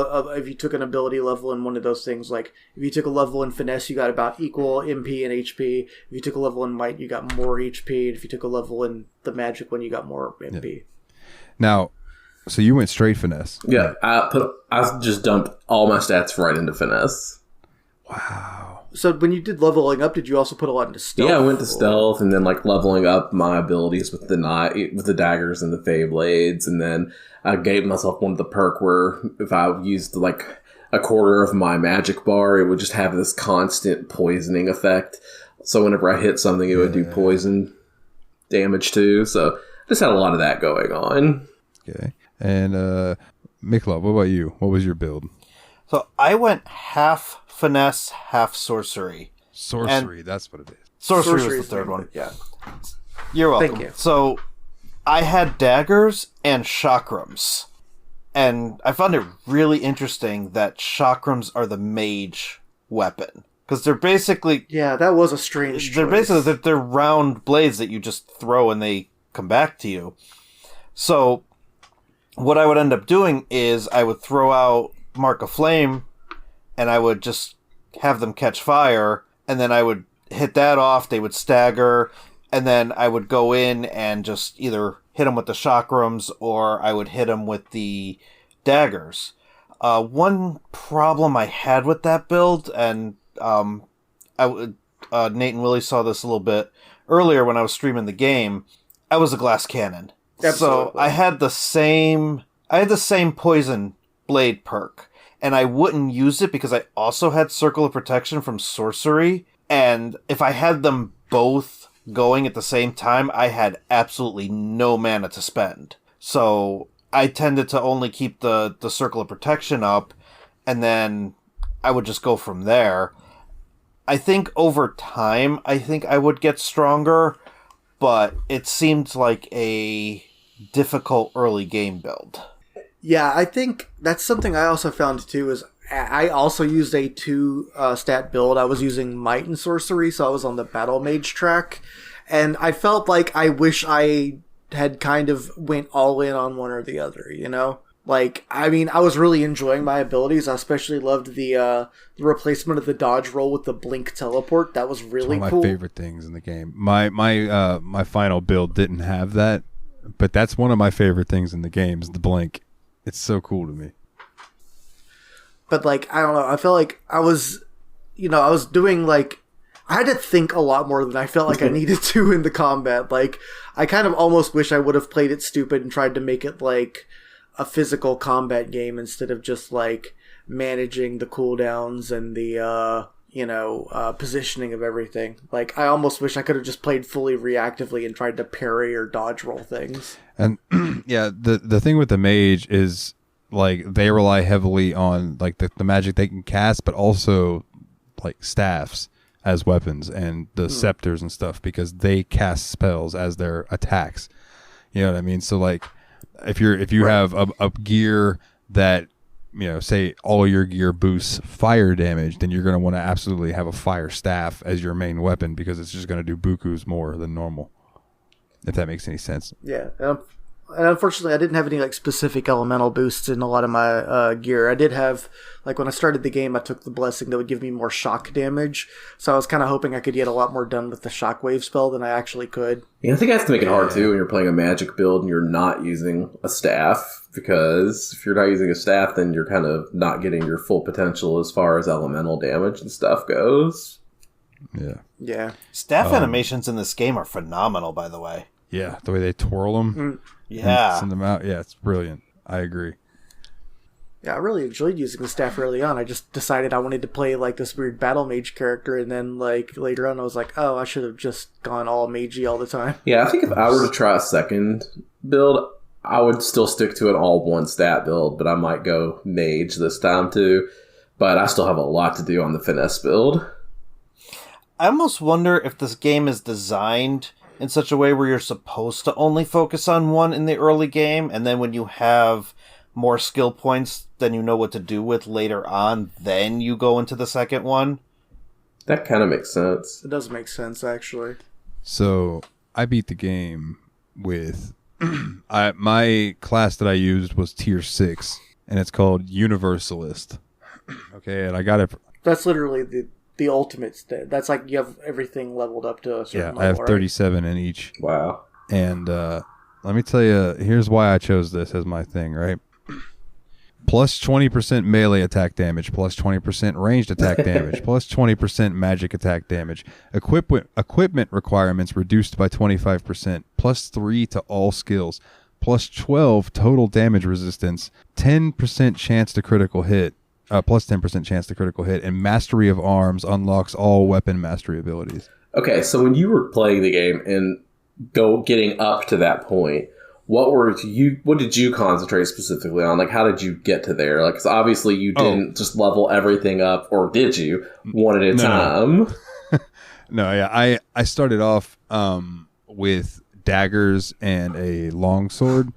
an ability level in one of those things, like if you took a level in finesse, you got about equal MP and HP. If you took a level in might, you got more HP. And if you took a level in the magic one, you got more MP. Yeah. Now, so you went straight finesse. Yeah, I just dumped all my stats right into finesse. Wow. So when you did leveling up, did you also put a lot into stealth? Yeah, I went to stealth, and then like leveling up my abilities with the daggers and the Fey blades, and then I gave myself one of the perk where if I used like a quarter of my magic bar, it would just have this constant poisoning effect. So whenever I hit something, it would do poison damage too. So just had a lot of that going on. Okay. And Miklov, what about you? What was your build? So I went half finesse, half sorcery. Sorcery, that's what it is. Sorcery was the third one. Yeah. You're welcome. Thank you. So I had daggers and chakrams. And I found it really interesting that chakrams are the mage weapon. Because they're basically... Yeah, that was a strange They're choice. basically they're round blades that you just throw and they come back to you. So what I would end up doing is I would throw out Mark of Flame and I would just have them catch fire, and then I would hit that off, they would stagger, and then I would go in and just either hit them with the chakrams or I would hit them with the daggers. One problem I had with that build, and Nate and Willie saw this a little bit earlier when I was streaming the game, I was a glass cannon. Absolutely. So I had the same poison blade perk, and I wouldn't use it because I also had Circle of Protection from sorcery, and if I had them both going at the same time, I had absolutely no mana to spend. So I tended to only keep the Circle of Protection up, and then I would just go from there. I think over time, I would get stronger, but it seemed like a difficult early game build. Yeah, I think that's something I also found too, is I also used a 2 stat build. I was using Might and Sorcery, so I was on the Battle Mage track, and I felt like I wish I had kind of went all in on one or the other, you know? Like, I mean, I was really enjoying my abilities. I especially loved the replacement of the dodge roll with the blink teleport. That was really One of cool. my favorite things in the game. My final build didn't have that, but that's one of my favorite things in the game is the blink. It's so cool to me. But, like, I don't know. I felt like I was doing, like, I had to think a lot more than I felt like I needed to in the combat. Like, I kind of almost wish I would have played it stupid and tried to make it, like, a physical combat game instead of just, like, managing the cooldowns and the, positioning of everything. Like, I almost wish I could have just played fully reactively and tried to parry or dodge roll things. And yeah, the thing with the mage is like they rely heavily on like the magic they can cast, but also like staffs as weapons and the scepters and stuff because they cast spells as their attacks. You know what I mean? So like if you have a gear that say all your gear boosts fire damage, then you're going to want to absolutely have a fire staff as your main weapon because it's just going to do bukus more than normal. If that makes any sense. Yeah. And unfortunately, I didn't have any like specific elemental boosts in a lot of my gear. I did have, like when I started the game, I took the blessing that would give me more shock damage. So I was kind of hoping I could get a lot more done with the shockwave spell than I actually could. Yeah, I think I have to make it hard too when you're playing a magic build and you're not using a staff, because if you're not using a staff, then you're kind of not getting your full potential as far as elemental damage and stuff goes. Yeah. Yeah. Staff animations in this game are phenomenal, by the way. Yeah, the way they twirl them. Yeah. Send them out. Yeah, it's brilliant. I agree. Yeah, I really enjoyed using the staff early on. I just decided I wanted to play like this weird battle mage character, and then like later on I was like, oh, I should have just gone all magey all the time. Yeah, I think if I were to try a second build, I would still stick to an all one stat build, but I might go mage this time too. But I still have a lot to do on the finesse build. I almost wonder if this game is designed in such a way where you're supposed to only focus on one in the early game, and then when you have more skill points than you know what to do with later on, then you go into the second one. That kind of makes sense. It does make sense, actually. So I beat the game with my class that I used was tier 6, and it's called Universalist. Okay, and I got it. That's literally the ultimate stat. That's like you have everything leveled up to a certain level. I have right? 37 in each. Wow. And let me tell you, here's why I chose this as my thing, right? plus 20% melee attack damage, plus 20% ranged attack damage, plus 20% magic attack damage. Equipment requirements reduced by 25%, plus 3 to all skills, plus 12 total damage resistance, 10% chance to critical hit, plus 10% chance to critical hit, and mastery of arms unlocks all weapon mastery abilities. Okay, so when you were playing the game and getting up to that point, what did you concentrate specifically on? Like, how did you get to there? Like, 'cause obviously you didn't just level everything up, or did you? One at a time. No, yeah, I started off with daggers and a longsword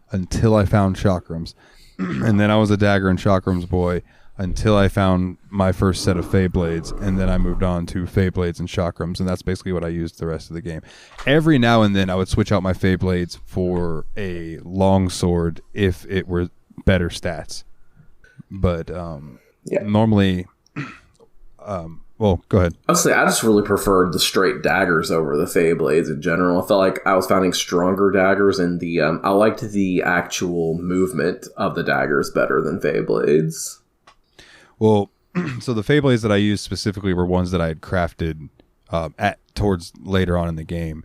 until I found chakrams, and then I was a dagger and chakrams boy until I found my first set of Fey Blades, and then I moved on to Fey Blades and chakrams, and that's basically what I used the rest of the game. Every now and then I would switch out my Fey Blades for a longsword if it were better stats. But normally... well, go ahead. Honestly, I just really preferred the straight daggers over the Fey Blades in general. I felt like I was finding stronger daggers, and I liked the actual movement of the daggers better than Fey Blades. Well, so the Fey Blades that I used specifically were ones that I had crafted towards later on in the game,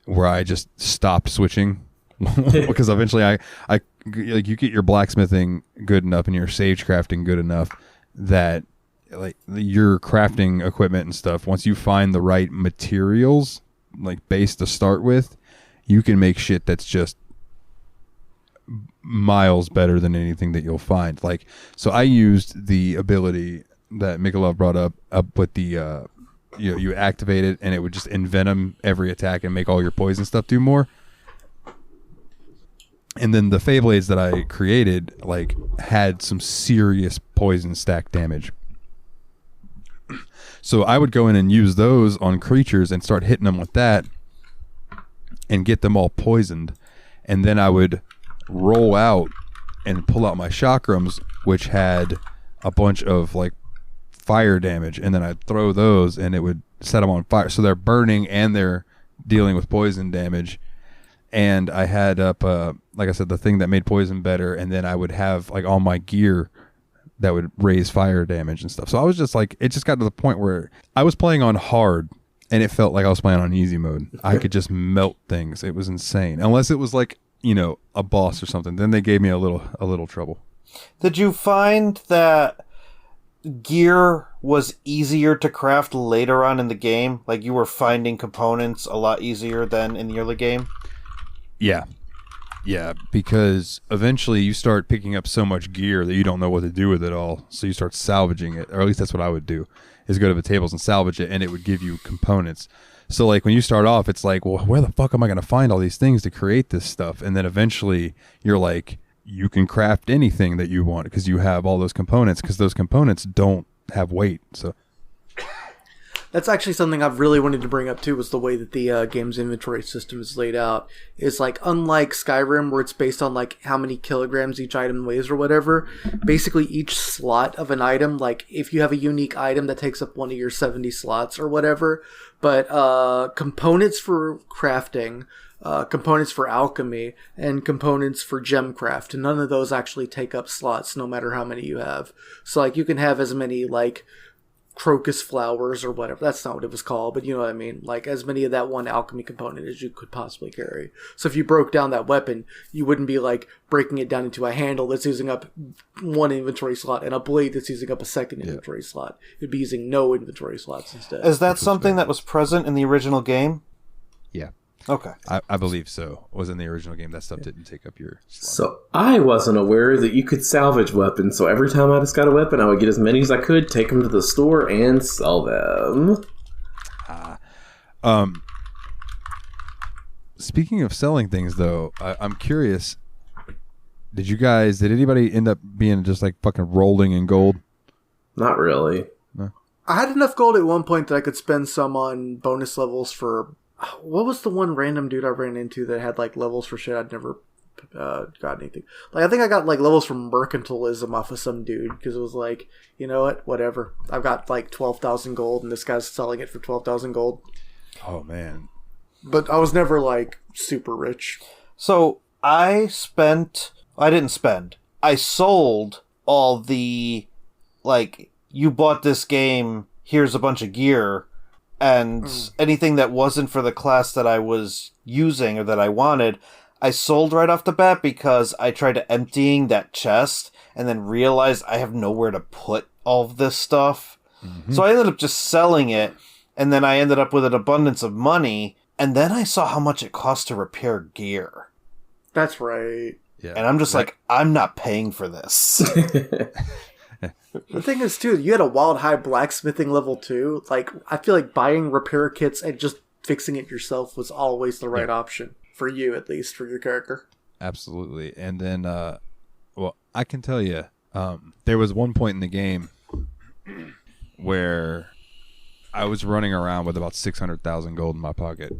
where I just stopped switching because eventually I like you get your blacksmithing good enough and your sage crafting good enough that like your crafting equipment and stuff, once you find the right materials like base to start with, you can make shit that's just miles better than anything that you'll find. Like, so I used the ability that Mikolov brought up with the you activate it and it would just envenom every attack and make all your poison stuff do more. And then the Fey Blades that I created like had some serious poison stack damage. So I would go in and use those on creatures and start hitting them with that and get them all poisoned. And then I would roll out and pull out my chakrams, which had a bunch of like fire damage, and then I'd throw those and it would set them on fire. So they're burning and they're dealing with poison damage. And I had up, like I said, the thing that made poison better, and then I would have like all my gear that would raise fire damage and stuff. So I was just like, it just got to the point where I was playing on hard and it felt like I was playing on easy mode. I could just melt things. It was insane. Unless it was like, you know, a boss or something. Then they gave me a little trouble. Did you find that gear was easier to craft later on in the game? Like you were finding components a lot easier than in the early game? Yeah. Yeah, because eventually you start picking up so much gear that you don't know what to do with it all. So you start salvaging it, or at least that's what I would do, is go to the tables and salvage it, and it would give you components. So like when you start off, it's like, well, where the fuck am I going to find all these things to create this stuff? And then eventually you're like, you can craft anything that you want because you have all those components, because those components don't have weight. So that's actually something I've really wanted to bring up too, was the way that the game's inventory system is laid out. It's like, unlike Skyrim, where it's based on like how many kilograms each item weighs or whatever, basically each slot of an item, like if you have a unique item that takes up one of your 70 slots or whatever, but components for crafting, components for alchemy, and components for gemcraft, none of those actually take up slots no matter how many you have. So like you can have as many like crocus flowers or whatever, that's not what it was called, but you know what I mean, like as many of that one alchemy component as you could possibly carry. So if you broke down that weapon, you wouldn't be like breaking it down into a handle that's using up one inventory slot and a blade that's using up a second inventory slot. You'd be using no inventory slots instead. Is that something that was present in the original game? yeah, Okay. I believe so. It was in the original game. That stuff didn't take up your slot. So I wasn't aware that you could salvage weapons, so every time I just got a weapon, I would get as many as I could, take them to the store, and sell them. Speaking of selling things, though, I'm curious. Did anybody end up being just like fucking rolling in gold? Not really. No? I had enough gold at one point that I could spend some on bonus levels for... What was the one random dude I ran into that had like levels for shit I'd never got anything? Like I think I got like levels from mercantilism off of some dude, because it was like, you know what, whatever. I've got like 12,000 gold and this guy's selling it for 12,000 gold. Oh man. But I was never like super rich. So I didn't spend. I sold all the, like, you bought this game, here's a bunch of gear, and anything that wasn't for the class that I was using or that I wanted, I sold right off the bat because I tried to emptying that chest and then realized I have nowhere to put all of this stuff. Mm-hmm. So I ended up just selling it, and then I ended up with an abundance of money, and then I saw how much it cost to repair gear. That's right. Yeah. And I'm just like, I'm not paying for this. The thing is, too, you had a wild high blacksmithing level, too. Like, I feel like buying repair kits and just fixing it yourself was always the right option. For you, at least, for your character. Absolutely. And then, well, I can tell you, there was one point in the game where I was running around with about 600,000 gold in my pocket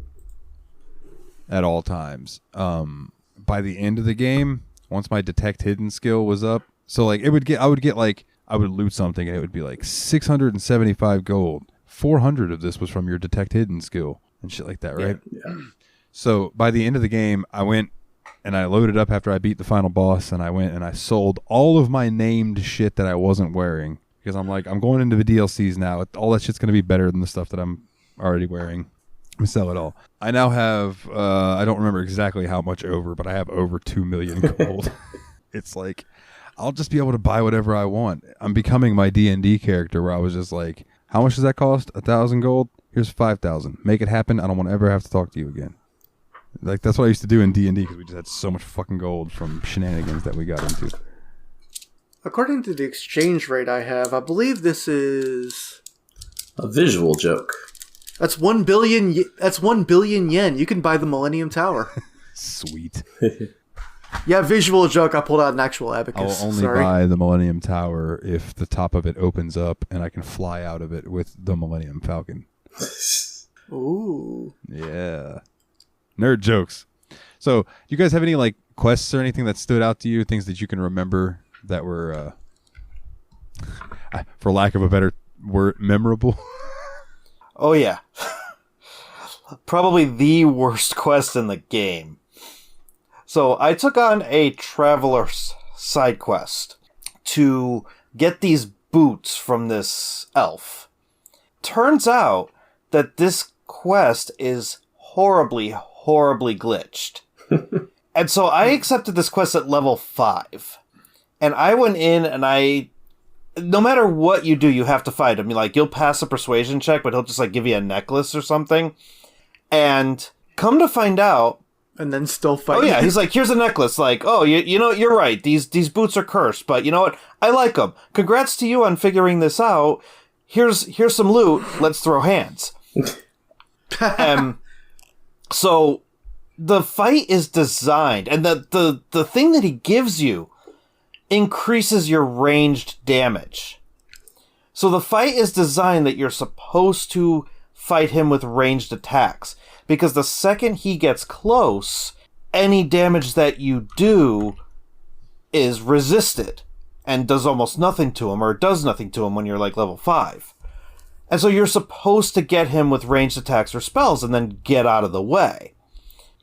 at all times. By the end of the game, once my detect hidden skill was up, so like I would loot something and it would be like 675 gold. 400 of this was from your detect hidden skill and shit like that, right? Yeah. So by the end of the game, I went and I loaded up after I beat the final boss, and I went and I sold all of my named shit that I wasn't wearing, because I'm like, I'm going into the DLCs now. All that shit's going to be better than the stuff that I'm already wearing. I'm sell it all. I now have, I don't remember exactly how much over, but I have over 2 million gold. It's like, I'll just be able to buy whatever I want. I'm becoming my D&D character where I was just like, how much does that cost? 1,000 gold? Here's 5,000. Make it happen. I don't want to ever have to talk to you again. Like, that's what I used to do in D&D, because we just had so much fucking gold from shenanigans that we got into. According to the exchange rate I have, I believe this is a visual joke. That's 1 billion. That's 1 billion yen. You can buy the Millennium Tower. Sweet. Yeah, visual joke. I pulled out an actual abacus. I'll only buy the Millennium Tower if the top of it opens up and I can fly out of it with the Millennium Falcon. Ooh. Yeah. Nerd jokes. So, do you guys have any like quests or anything that stood out to you? Things that you can remember that were, for lack of a better word, memorable? Oh yeah. Probably the worst quest in the game. So I took on a traveler's side quest to get these boots from this elf. Turns out that this quest is horribly glitched. And so I accepted this quest at level 5. And I went in and no matter what you do, you have to fight him. Like, you'll pass a persuasion check, but he'll just like give you a necklace or something. And come to find out, and then still fight. Oh yeah, he's like, here's a necklace. Like, oh, you know, you're right. These boots are cursed, but you know what? I like them. Congrats to you on figuring this out. Here's some loot. Let's throw hands. So the fight is designed, and the thing that he gives you increases your ranged damage. So the fight is designed that you're supposed to fight him with ranged attacks, because the second he gets close, any damage that you do is resisted and does almost nothing to him, or does nothing to him when you're like level 5. And so you're supposed to get him with ranged attacks or spells and then get out of the way.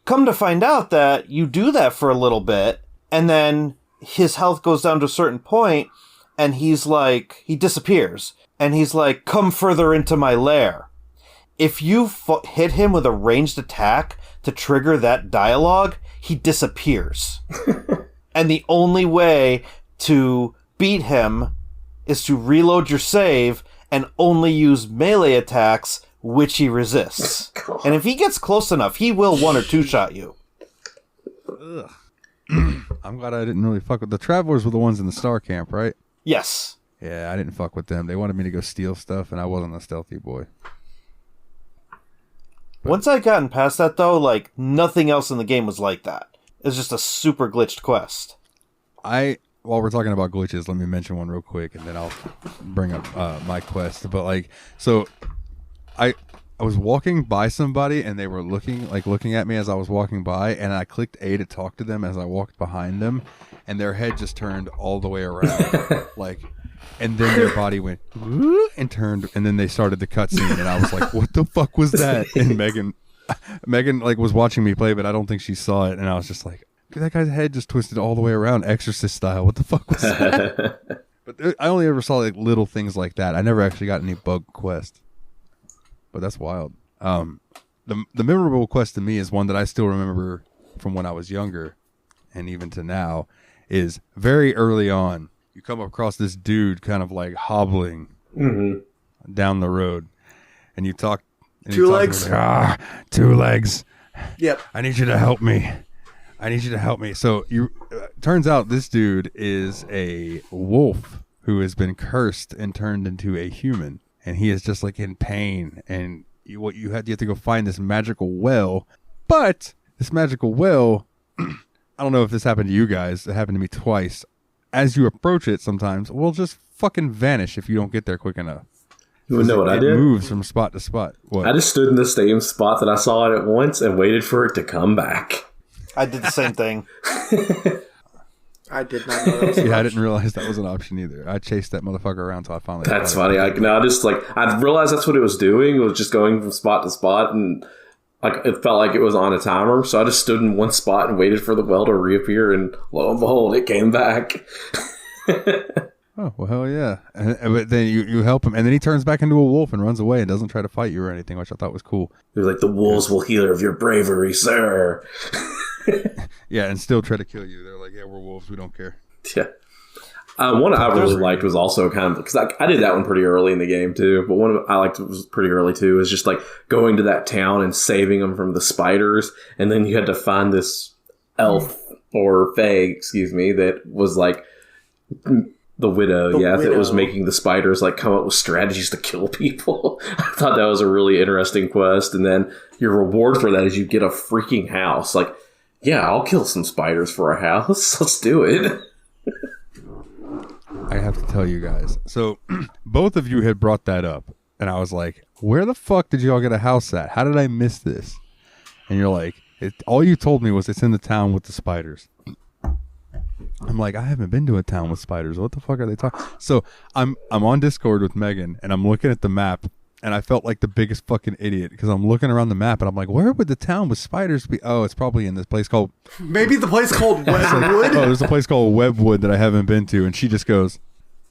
Come to find out that you do that for a little bit, and then his health goes down to a certain point, and he disappears. And he's like, come further into my lair. If you hit him with a ranged attack to trigger that dialogue, he disappears. And the only way to beat him is to reload your save and only use melee attacks, which he resists. And if he gets close enough, he will 1 or 2 shot you. Ugh. I'm glad I didn't really fuck with the travelers. Were the ones in the star camp, right? Yes. Yeah, I didn't fuck with them. They wanted me to go steal stuff, and I wasn't a stealthy boy. But once I gotten past that, though, like, nothing else in the game was like that. It was just a super glitched quest. While we're talking about glitches, let me mention one real quick, and then I'll bring up my quest. But like, so I was walking by somebody, and they were looking at me as I was walking by, and I clicked A to talk to them as I walked behind them, and their head just turned all the way around, like, and then their body went and turned, and then they started the cutscene, and I was like, "What the fuck was that?" And Megan like was watching me play, but I don't think she saw it, and I was just like, That guy's head just twisted all the way around, Exorcist style. What the fuck was that? But I only ever saw like little things like that. I never actually got any bug quest. But that's wild. The memorable quest to me is one that I still remember from when I was younger, and even to now, is very early on. You come across this dude kind of like hobbling down the road, and you talk. And Two legs. Like, 2 legs. Yep. I need you to help me. So turns out this dude is a wolf who has been cursed and turned into a human, and he is just like in pain. And you have to go find this magical well, but this magical well, I don't know if this happened to you guys. It happened to me twice. As you approach it, sometimes will just fucking vanish if you don't get there quick enough. You know what I did? It moves from spot to spot. What? I just stood in the same spot that I saw it at once and waited for it to come back. I did the same thing. I did not know that was an Yeah, I option. didn't realize that was an option either. I chased that motherfucker around until I finally. That's got funny. it. I realized that's what it was doing. It was just going from spot to spot, and like it felt like it was on a timer. So I just stood in one spot and waited for the well to reappear, and lo and behold, it came back. Oh, well, hell yeah. But then you help him, and then he turns back into a wolf and runs away and doesn't try to fight you or anything, which I thought was cool. It was like, the wolves will hear of your bravery, sir. Yeah, and still try to kill you. They're like, yeah, we're wolves. We don't care. Yeah. One I really liked was also kind of, because I did that one pretty early in the game too, but one I liked was pretty early too, is just like going to that town and saving them from the spiders, and then you had to find this elf, or fae, excuse me, that was like the widow, that was making the spiders like come up with strategies to kill people. I thought that was a really interesting quest, and then your reward for that is you get a freaking house. Like, yeah, I'll kill some spiders for a house. Let's do it. I have to tell you guys. So, both of you had brought that up, and I was like, where the fuck did y'all get a house at? How did I miss this? And you're like, all you told me was it's in the town with the spiders. I'm like, I haven't been to a town with spiders. What the fuck are they talking? So I'm on Discord with Megan, and I'm looking at the map, and I felt like the biggest fucking idiot because I'm looking around the map, and I'm like, where would the town with spiders be? Oh, it's probably in this place called... Maybe the place called Westwood? Oh, there's a place called Webwood that I haven't been to, and she just goes,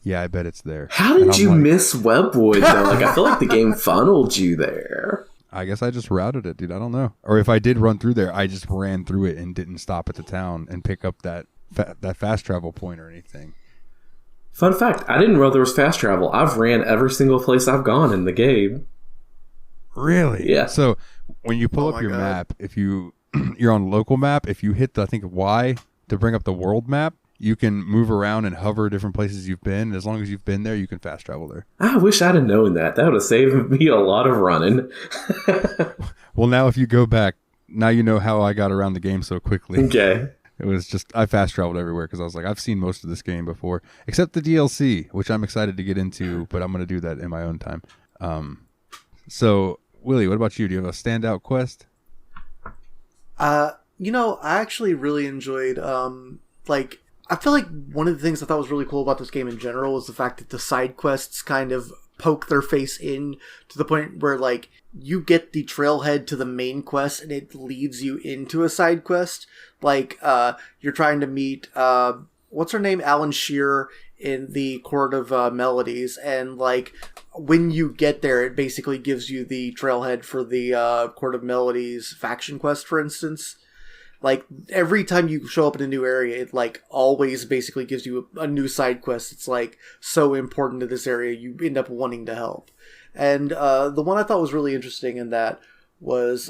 yeah, I bet it's there. How did you miss Webwood, though? Like, I feel like the game funneled you there. I guess I just routed it, dude. I don't know. Or if I did run through there, I just ran through it and didn't stop at the town and pick up that fast travel point or anything. Fun fact, I didn't know there was fast travel. I've ran every single place I've gone in the game. Really? Yeah. So when you pull up your map, if you're on local map, if you hit I think Y to bring up the world map, you can move around and hover different places you've been. As long as you've been there, you can fast travel there. I wish I'd have known that. That would have saved me a lot of running. Well, now if you go back, now you know how I got around the game so quickly. Okay. It was just, I fast traveled everywhere because I was like, I've seen most of this game before, except the DLC, which I'm excited to get into, but I'm going to do that in my own time. So, Willie, what about you? Do you have a standout quest? I actually really enjoyed, I feel like one of the things I thought was really cool about this game in general was the fact that the side quests kind of poke their face in to the point where, like, you get the trailhead to the main quest and it leads you into a side quest. Like, you're trying to meet, what's her name? Alan Shearer in the Court of Melodies. And, like, when you get there, it basically gives you the trailhead for the Court of Melodies faction quest, for instance. Like, every time you show up in a new area, it, like, always basically gives you a new side quest. It's, like, so important to this area, you end up wanting to help. And the one I thought was really interesting in that was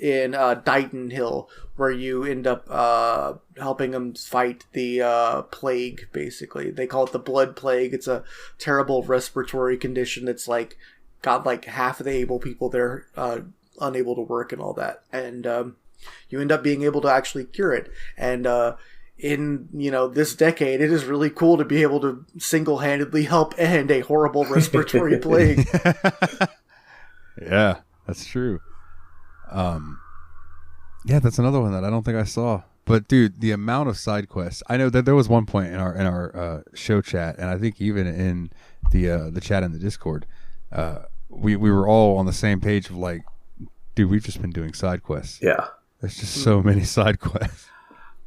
in Dighton Hill, where you end up helping them fight the plague, basically. They call it the blood plague. It's a terrible respiratory condition that's, like, got, like, half of the able people there unable to work and all that. And you end up being able to actually cure it. And in, this decade, it is really cool to be able to single-handedly help end a horrible respiratory plague. Yeah, that's true. Yeah, that's another one that I don't think I saw. But dude, the amount of side quests. I know that there was one point in our show chat, and I think even in the chat in the Discord, we were all on the same page of like, dude, we've just been doing side quests. Yeah. There's just so many side quests.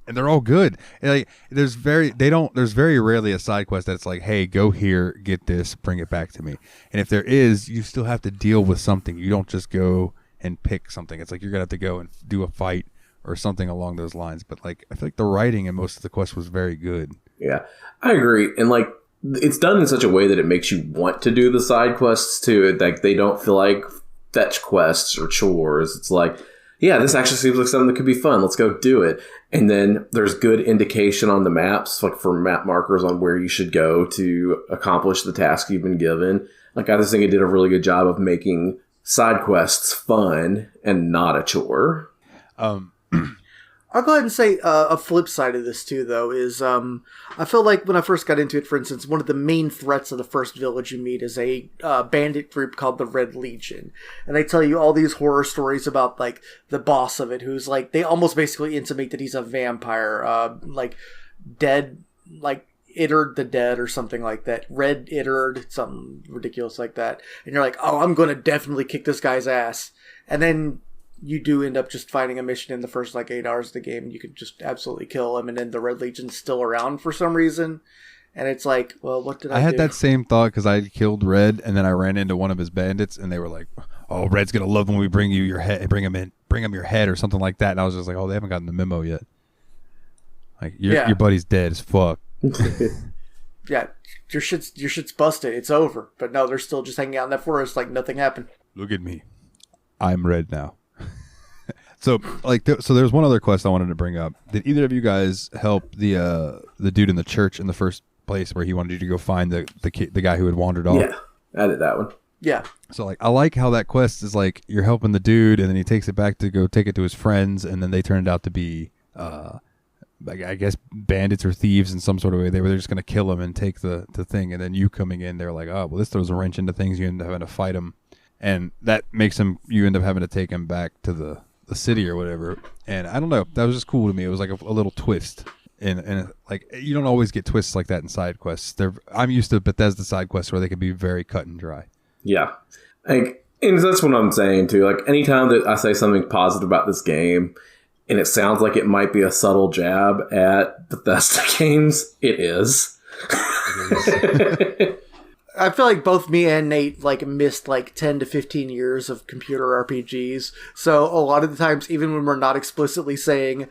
and they're all good. And like there's very rarely a side quest that's like, hey, go here, get this, bring it back to me. And if there is, you still have to deal with something. You don't just go and pick something. It's like you're gonna have to go and do a fight or something along those lines. But like I feel like the writing in most of the quests was very good. Yeah, I agree. And like it's done in such a way that it makes you want to do the side quests too. Like they don't feel like fetch quests or chores. It's like, yeah, this actually seems like something that could be fun. Let's go do it. And then there's good indication on the maps, like for map markers on where you should go to accomplish the task you've been given. Like I just think it did a really good job of making side quests fun and not a chore. I'll go ahead and say a flip side of this too, though, is I feel like when I first got into it, for instance, one of the main threats of the first village you meet is a bandit group called the Red Legion. And they tell you all these horror stories about, like, the boss of it, who's, like, they almost basically intimate that he's a vampire, like, dead, like, Ittered the Dead or something like that. Red Ittered, something ridiculous like that. And you're like, oh, I'm going to definitely kick this guy's ass. And then you do end up just finding a mission in the first like 8 hours of the game and you can just absolutely kill him, and then the Red Legion's still around for some reason, and it's like, well, what did I do? had that same thought because I killed Red and then I ran into one of his bandits and they were like, oh, Red's gonna love when we bring you your head, bring him your head or something like that, and I was just like, oh, they haven't gotten the memo yet. Like your buddy's dead as fuck. Yeah, your shit's busted, it's over. But no, they're still just hanging out in that forest like nothing happened. Look at me, I'm Red now. So, like, so there's one other quest I wanted to bring up. Did either of you guys help the dude in the church in the first place where he wanted you to go find the guy who had wandered off? Yeah, I did that one. Yeah. So, like, I like how that quest is like you're helping the dude, and then he takes it back to go take it to his friends, and then they turned out to be, I guess, bandits or thieves in some sort of way. They're just going to kill him and take the thing, and then you coming in, they're like, oh, well, this throws a wrench into things. You end up having to fight him, and that makes you end up having to take him back to the city or whatever. And I don't know, that was just cool to me. It was like a little twist, and like you don't always get twists like that in side quests. I'm used to Bethesda side quests where they can be very cut and dry. Yeah, like, and that's what I'm saying too. Like anytime that I say something positive about this game and it sounds like it might be a subtle jab at Bethesda games, it is. I feel like both me and Nate like missed like 10 to 15 years of computer RPGs. So a lot of the times, even when we're not explicitly saying,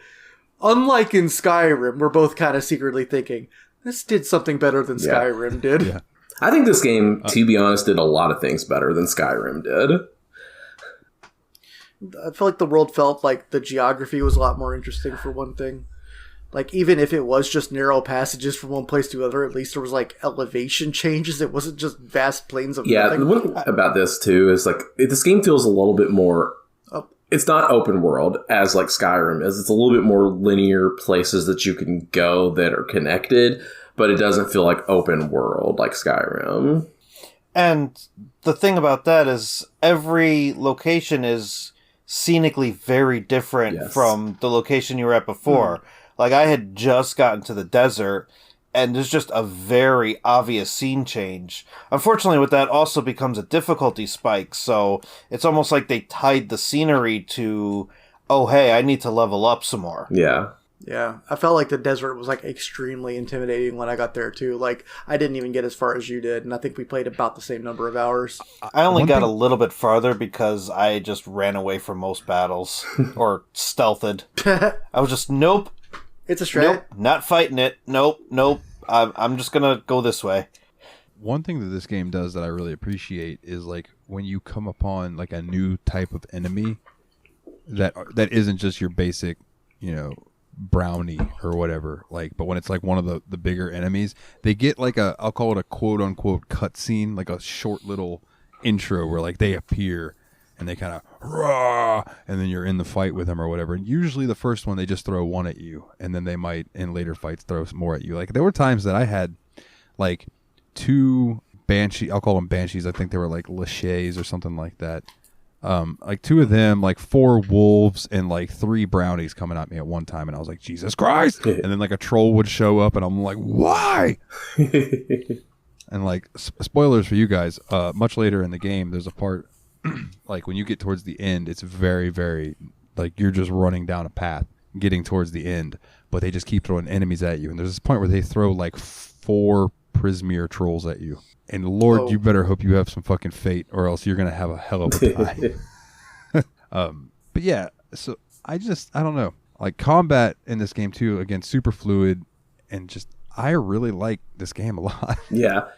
unlike in Skyrim, we're both kind of secretly thinking, this did something better than Skyrim did. Yeah. I think this game, to be honest, did a lot of things better than Skyrim did. I feel like the world felt like the geography was a lot more interesting, for one thing. Like, even if it was just narrow passages from one place to another, at least there was, like, elevation changes. It wasn't just vast plains of nothing. The one thing about this, too, is, like, this game feels a little bit more... It's not open world, as, like, Skyrim is. It's a little bit more linear places that you can go that are connected, but it doesn't feel like open world like Skyrim. And the thing about that is every location is scenically very different from the location you were at before. Like, I had just gotten to the desert, and there's just a very obvious scene change. Unfortunately, with that also becomes a difficulty spike, so it's almost like they tied the scenery to, oh, hey, I need to level up some more. Yeah. Yeah, I felt like the desert was, like, extremely intimidating when I got there, too. Like, I didn't even get as far as you did, and I think we played about the same number of hours. I only got a little bit farther because I just ran away from most battles, or stealthed. I was just, nope. It's a strat. Nope, not fighting it. Nope. I'm just gonna go this way. One thing that this game does that I really appreciate is like when you come upon like a new type of enemy that isn't just your basic, brownie or whatever. Like, but when it's like one of the bigger enemies, they get like I'll call it a quote unquote cutscene, like a short little intro where like they appear. And they kind of, rah, and then you're in the fight with them or whatever. And usually the first one, they just throw one at you. And then they might, in later fights, throw more at you. Like, there were times that I had, like, 2 Banshee, I'll call them Banshees. I think they were, like, Lachets or something like that. Like, 2 of them, like, 4 wolves, and, like, 3 brownies coming at me at one time. And I was like, Jesus Christ! And then, like, a troll would show up, and I'm like, why? And, like, spoilers for you guys, much later in the game, there's a part... like when you get towards the end, it's very, very like you're just running down a path getting towards the end, but they just keep throwing enemies at you. And there's this point where they throw like 4 Prismeer trolls at you. And Lord, you better hope you have some fucking fate, or else you're going to have a hell of a time. But yeah, so I don't know. Like, combat in this game too, again, super fluid, and just, I really like this game a lot. Yeah.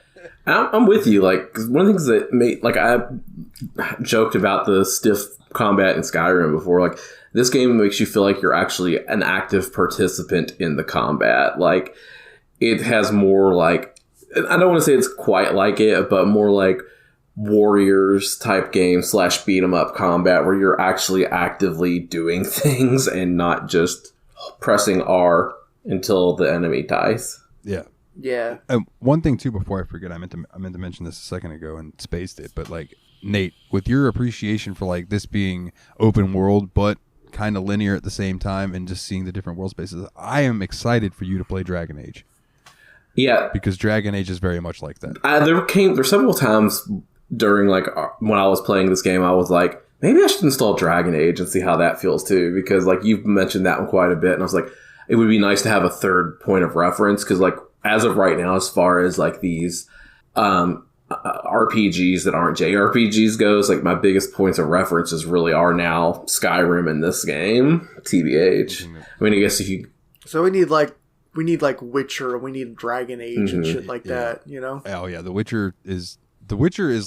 I'm with you. Like, 'cause one of the things that made, like, I joked about the stiff combat in Skyrim before. Like, this game makes you feel like you're actually an active participant in the combat. Like, it has more, like, I don't want to say it's quite like it, but more like Warriors type game / beat 'em up combat, where you're actually actively doing things and not just pressing R until the enemy dies. Yeah. Yeah. One thing too, before I forget, I meant to mention this a second ago and spaced it, but like, Nate, with your appreciation for like this being open world but kind of linear at the same time, and just seeing the different world spaces, I am excited for you to play Dragon Age. Yeah, because Dragon Age is very much like that. There several times during, like, when I was playing this game, I was like, maybe I should install Dragon Age and see how that feels too, because like you've mentioned that one quite a bit, and I was like, it would be nice to have a third point of reference, because like as of right now, as far as like these RPGs that aren't JRPGs goes, like my biggest points of references really are now Skyrim and this game, TBH. I mean, I guess if you... So we need Witcher, we need Dragon Age and shit like that, you know? Oh yeah, The Witcher is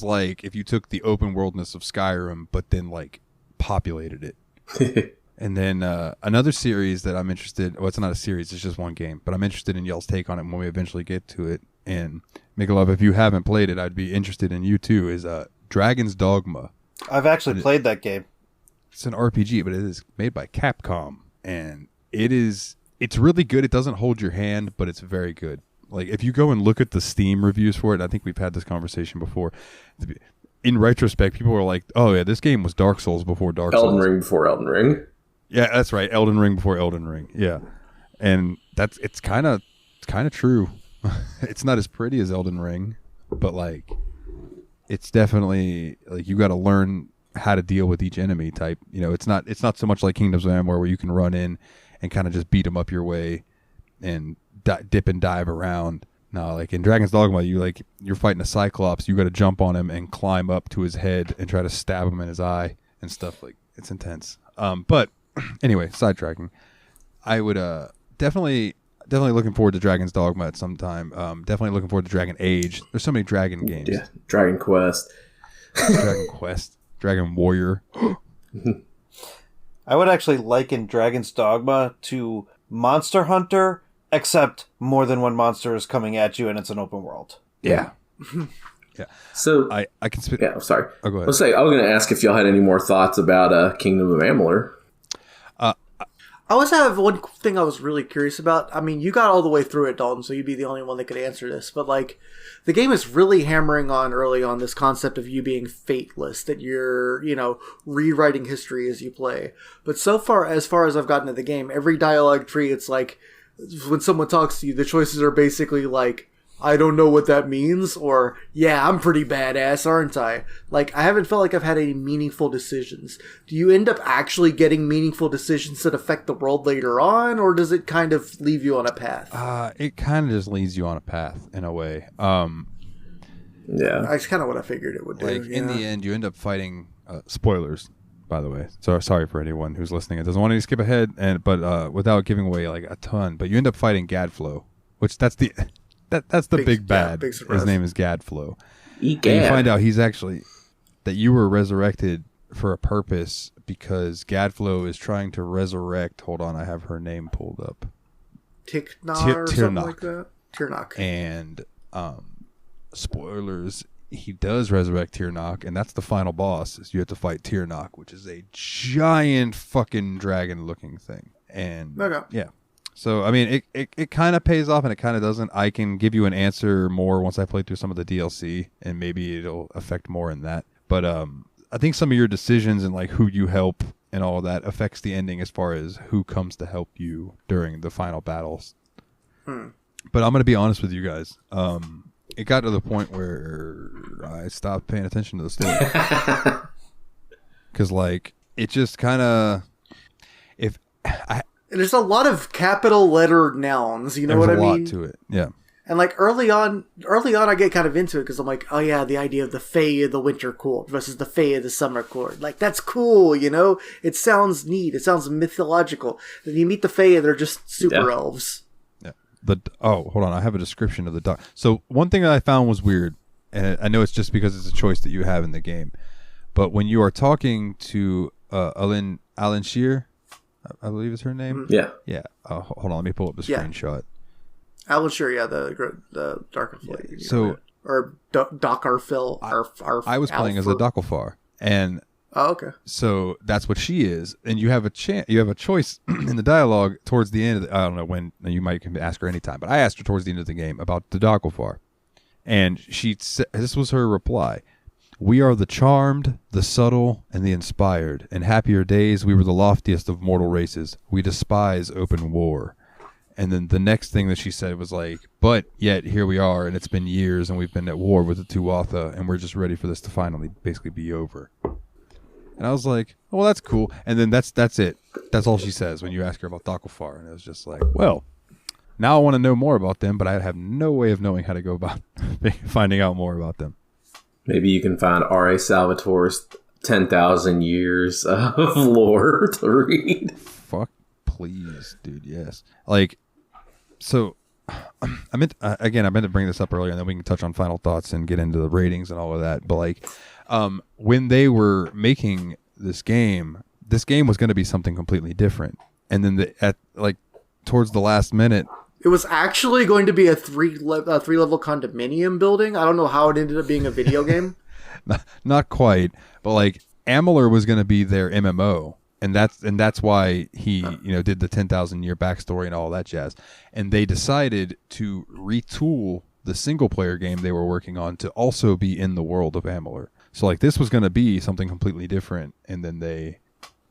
like if you took the open worldness of Skyrim but then like populated it. And then another series that I'm interested, well, it's not a series, it's just one game, but I'm interested in y'all's take on it when we eventually get to it. And Mikolov, if you haven't played it, I'd be interested in you too, is Dragon's Dogma. I've actually played that game. It's an RPG, but it is made by Capcom, and it's really good. It doesn't hold your hand, but it's very good. Like, if you go and look at the Steam reviews for it, I think we've had this conversation before. In retrospect, people were like, "Oh yeah, this game was Dark Souls before Dark Souls." Elden Ring before Elden Ring. Yeah, that's right. Elden Ring before Elden Ring. Yeah, and it's kind of true. It's not as pretty as Elden Ring, but like, it's definitely like you got to learn how to deal with each enemy type. You know, it's not so much like Kingdoms of Amalur where you can run in and kind of just beat them up your way and dip and dive around. No, like in Dragon's Dogma, you're fighting a Cyclops. You got to jump on him and climb up to his head and try to stab him in his eye and stuff. Like, it's intense. But anyway, sidetracking. I would definitely looking forward to Dragon's Dogma at some time. Definitely looking forward to Dragon Age. There's so many Dragon games. Yeah, Dragon Quest. Dragon Quest. Dragon Warrior. I would actually liken Dragon's Dogma to Monster Hunter, except more than one monster is coming at you and it's an open world. Yeah. Yeah. So I can spit. Yeah, sorry. Oh, go ahead. Let's say I was going to ask if y'all had any more thoughts about Kingdom of Amalur. I always have one thing I was really curious about. I mean, you got all the way through it, Dalton, so you'd be the only one that could answer this. But, like, the game is really hammering on early on this concept of you being fateless, that you're, rewriting history as you play. But so far as I've gotten to the game, every dialogue tree, it's like, when someone talks to you, the choices are basically like, I don't know what that means, or, yeah, I'm pretty badass, aren't I? Like, I haven't felt like I've had any meaningful decisions. Do you end up actually getting meaningful decisions that affect the world later on, or does it kind of leave you on a path? It kind of just leads you on a path, in a way. Yeah. That's kind of what I figured it would do. Like, in the end, you end up fighting, spoilers, by the way. So sorry for anyone who's listening. It doesn't want to skip ahead, but without giving away, like, a ton. But you end up fighting Gadflow, which that's the big bad. Big his name is Gadflow. Egad. And you find out that you were resurrected for a purpose, because Gadflow is trying to resurrect. Hold on, I have her name pulled up. Tiknar or something like that? Tirnock. And spoilers, he does resurrect Tirnock, and that's the final boss. Is you have to fight Tirnock, which is a giant fucking dragon-looking thing. And yeah. So, I mean, it kind of pays off and it kind of doesn't. I can give you an answer more once I play through some of the DLC, and maybe it'll affect more in that. But I think some of your decisions and like who you help and all of that affects the ending as far as who comes to help you during the final battles. But I'm going to be honest with you guys. It got to the point where I stopped paying attention to the story. Because, like, it just kind of... And there's a lot of capital letter nouns. You know There's what I a lot mean? to it. Yeah. And like early on, I get kind of into it because I'm like, oh yeah, the idea of the Fae of the Winter Court versus the Fae of the Summer Court. Like, that's cool, you know? It sounds neat. It sounds mythological. Then you meet the Fae and they're just super elves. Yeah. Hold on. I have a description of the doc. So one thing that I found was weird, and I know it's just because it's a choice that you have in the game, but when you are talking to Alan Shear, I believe is her name. Yeah. Yeah. Hold on. Let me pull up the screenshot. Alan Sure, yeah, the Darker Flight. So, or Dockarfil. I was playing as a Dockelfar, and okay. So that's what she is, and you have a choice in the dialogue towards the end. I don't know when you might ask her anytime, but I asked her towards the end of the game about the Dockelfar, and this was her reply: "We are the charmed, the subtle, and the inspired. In happier days, we were the loftiest of mortal races. We despise open war." And then the next thing that she said was like, "But yet here we are, and it's been years, and we've been at war with the Tuatha, and we're just ready for this to finally basically be over." And I was like, "Oh, well, that's cool." And then that's it. That's all she says when you ask her about Dockelfar. And it was just like, well, now I want to know more about them, but I have no way of knowing how to go about finding out more about them. Maybe you can find R.A. Salvatore's 10,000 years of lore to read. Fuck, please, dude, yes. Like, so I meant to bring this up earlier, and then we can touch on final thoughts and get into the ratings and all of that. But like, when they were making this game was going to be something completely different, and then towards the last minute, it was actually going to be a three level condominium building. I don't know how it ended up being a video game. Not quite, but like Amalur was going to be their MMO. And that's why he did the 10,000 year backstory and all that jazz. And they decided to retool the single player game they were working on to also be in the world of Amalur. So like this was going to be something completely different, and then they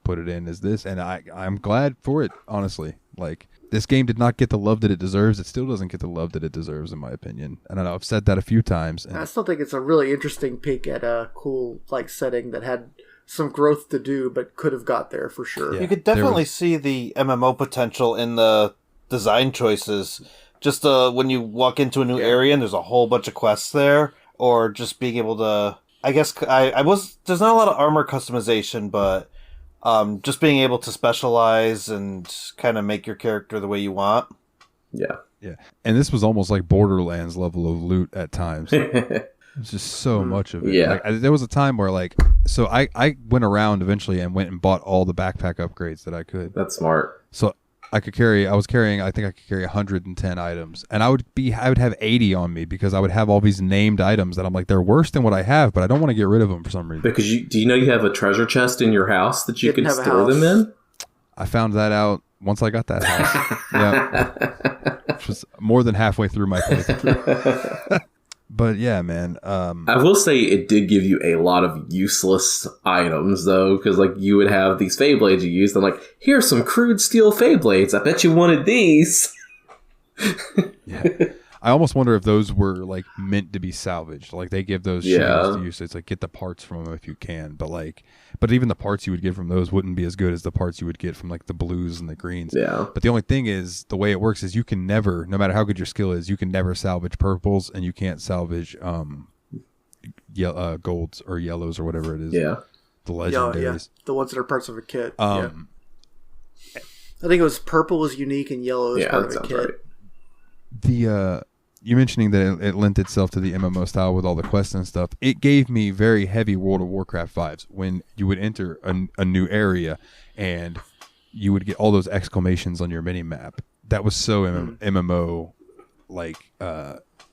put it in as this, and I'm glad for it, honestly. Like, this game did not get the love that it deserves. It still doesn't get the love that it deserves, in my opinion. And I know I've said that a few times. And I still think it's a really interesting peek at a cool setting that had some growth to do, but could have got there for sure. You could definitely see the MMO potential in the design choices. Just when you walk into a new area and there's a whole bunch of quests there, or just being able to, I guess there's not a lot of armor customization, but just being able to specialize and kind of make your character the way you want. Yeah. Yeah. And this was almost like Borderlands level of loot at times. It's just so much of it. Yeah. Like, there was a time where so I went around eventually and went and bought all the backpack upgrades that I could. That's smart. So I think I could carry 110 items, and I would have 80 on me because I would have all these named items that I'm like, they're worse than what I have, but I don't want to get rid of them for some reason. Because do you know you have a treasure chest in your house that you can store them in? I found that out once I got that house. Yeah. Which was more than halfway through my playthrough. But yeah, man. I will say it did give you a lot of useless items, though, because you would have these Fey Blades you used, and here's some crude steel Fey Blades. I bet you wanted these. Yeah. I almost wonder if those were meant to be salvaged. They give those shields to you, so it's get the parts from them if you can. But even the parts you would get from those wouldn't be as good as the parts you would get from the blues and the greens. Yeah. But the only thing is, the way it works is you can never, no matter how good your skill is, you can never salvage purples, and you can't salvage golds or yellows or whatever it is. Yeah. The legendaries. Yeah. The ones that are parts of a kit. I think it was purple was unique and yellow is part of a kit. Right. The you mentioning that it lent itself to the MMO style with all the quests and stuff, it gave me very heavy World of Warcraft vibes when you would enter a new area and you would get all those exclamations on your mini map. That was so MMO,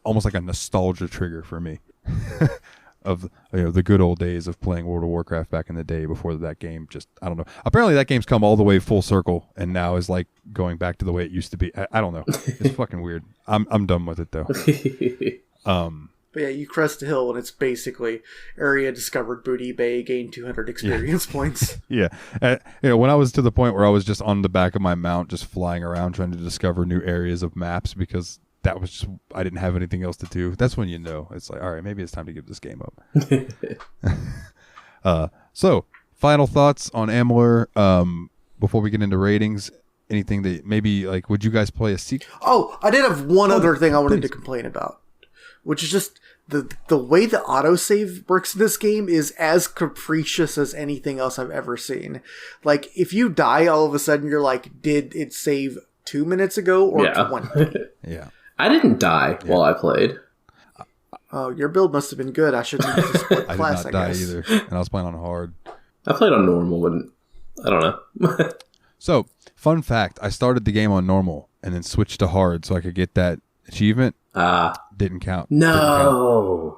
almost like a nostalgia trigger for me of the good old days of playing World of Warcraft back in the day before that game just, I don't know. Apparently that game's come all the way full circle and now is going back to the way it used to be. I don't know. It's fucking weird. I'm done with it though. But yeah, you crest a hill and it's basically area discovered Booty Bay, gain 200 experience points. Yeah. When I was to the point where I was just on the back of my mount just flying around trying to discover new areas of maps because that was just, I didn't have anything else to do. That's when it's all right, maybe it's time to give this game up. So final thoughts on Amalur before we get into ratings. anything that maybe like, would you guys play a sequel? Oh, I did have one other thing I wanted to complain about, which is just the way the autosave works in this game is as capricious as anything else I've ever seen. Like, if you die, all of a sudden you're like, did it save 2 minutes ago or 20? Yeah. I didn't die while I played. Oh, your build must have been good. I shouldn't have split I class, did not die guess. either, and I was playing on hard. I played on normal, but I don't know. So, fun fact, I started the game on normal and then switched to hard so I could get that achievement. Didn't count. No. Didn't count.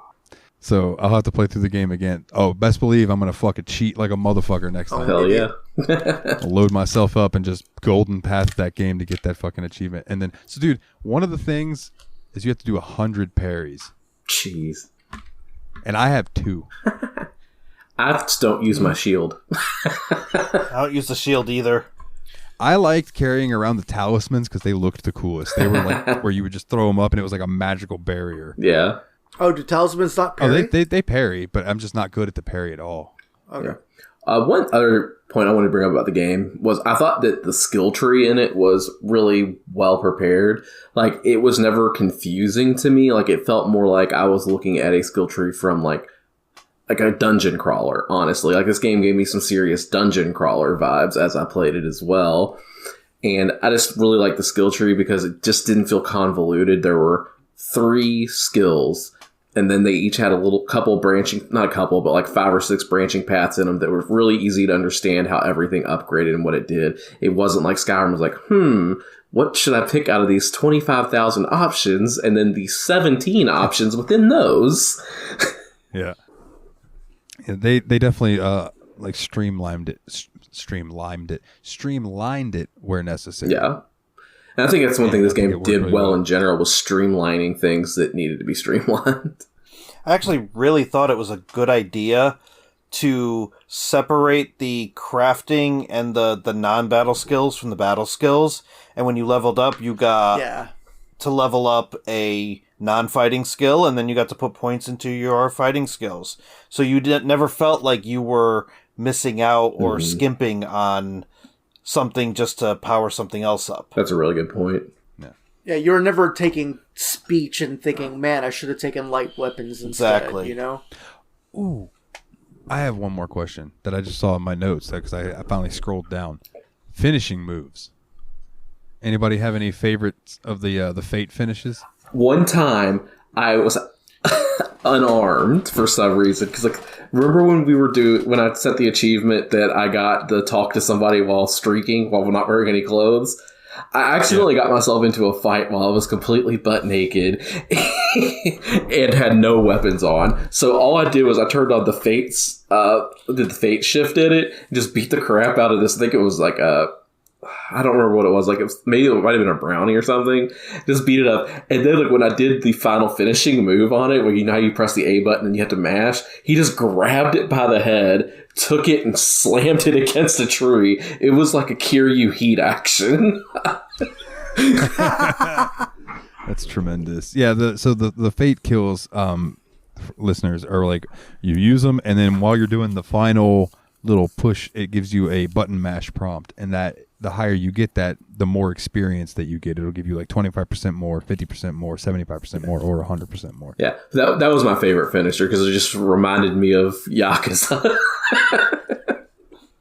So, I'll have to play through the game again. Oh, best believe I'm going to fucking cheat like a motherfucker next time. Hell yeah. I'll load myself up and just golden path that game to get that fucking achievement. And then, so dude, one of the things is you have to do 100 parries. Jeez. And I have 2. I just don't use my shield. I don't use the shield either. I liked carrying around the talismans because they looked the coolest. They were like where you would just throw them up and it was like a magical barrier. Yeah. Oh, do talismans not parry? Oh, they parry, but I'm just not good at the parry at all. Okay. One other point I wanted to bring up about the game was I thought that the skill tree in it was really well prepared. Like, it was never confusing to me. Like, it felt more like I was looking at a skill tree from like a dungeon crawler, honestly. Like, this game gave me some serious dungeon crawler vibes as I played it as well. And I just really liked the skill tree because it just didn't feel convoluted. There were 3 skills, and then they each had a little couple branching, not a couple, but like 5 or 6 branching paths in them that were really easy to understand how everything upgraded and what it did. It wasn't like Skyrim was like, what should I pick out of these 25,000 options and then the 17 options within those? Yeah. Yeah, they definitely like streamlined it where necessary. Yeah. And I think that's one thing this game did really well in general was streamlining things that needed to be streamlined. I actually really thought it was a good idea to separate the crafting and the non-battle skills from the battle skills. And when you leveled up, you got to level up a non-fighting skill, and then you got to put points into your fighting skills. So you never felt like you were missing out or skimping on something just to power something else up. That's a really good point. Yeah, you're never taking speech and thinking, man, I should have taken light weapons instead, Exactly. you know? Ooh. I have one more question that I just saw in my notes because I finally scrolled down. Finishing moves. Anybody have any favorites of the Fate finishes? One time I was unarmed for some reason because, like, remember when when I set the achievement that I got to talk to somebody while streaking while not wearing any clothes? I accidentally got myself into a fight while I was completely butt naked and had no weapons on. So all I did was I turned on the Fates, did the Fate shift in it, and just beat the crap out of this. I think it was like I don't remember what it was. Like, maybe it might have been a brownie or something. Just beat it up. And then, like, when I did the final finishing move on it, where you know how you press the A button and you have to mash, he just grabbed it by the head, took it, and slammed it against a tree. It was like a Kiryu Heat action. That's tremendous. Yeah, the Fate kills, listeners, are like, you use them, and then while you're doing the final little push, it gives you a button mash prompt, and that the higher you get that, the more experience that you get. It'll give you like 25% more, 50% more, 75% more, or 100% more. Yeah, that was my favorite finisher because it just reminded me of Yakuza.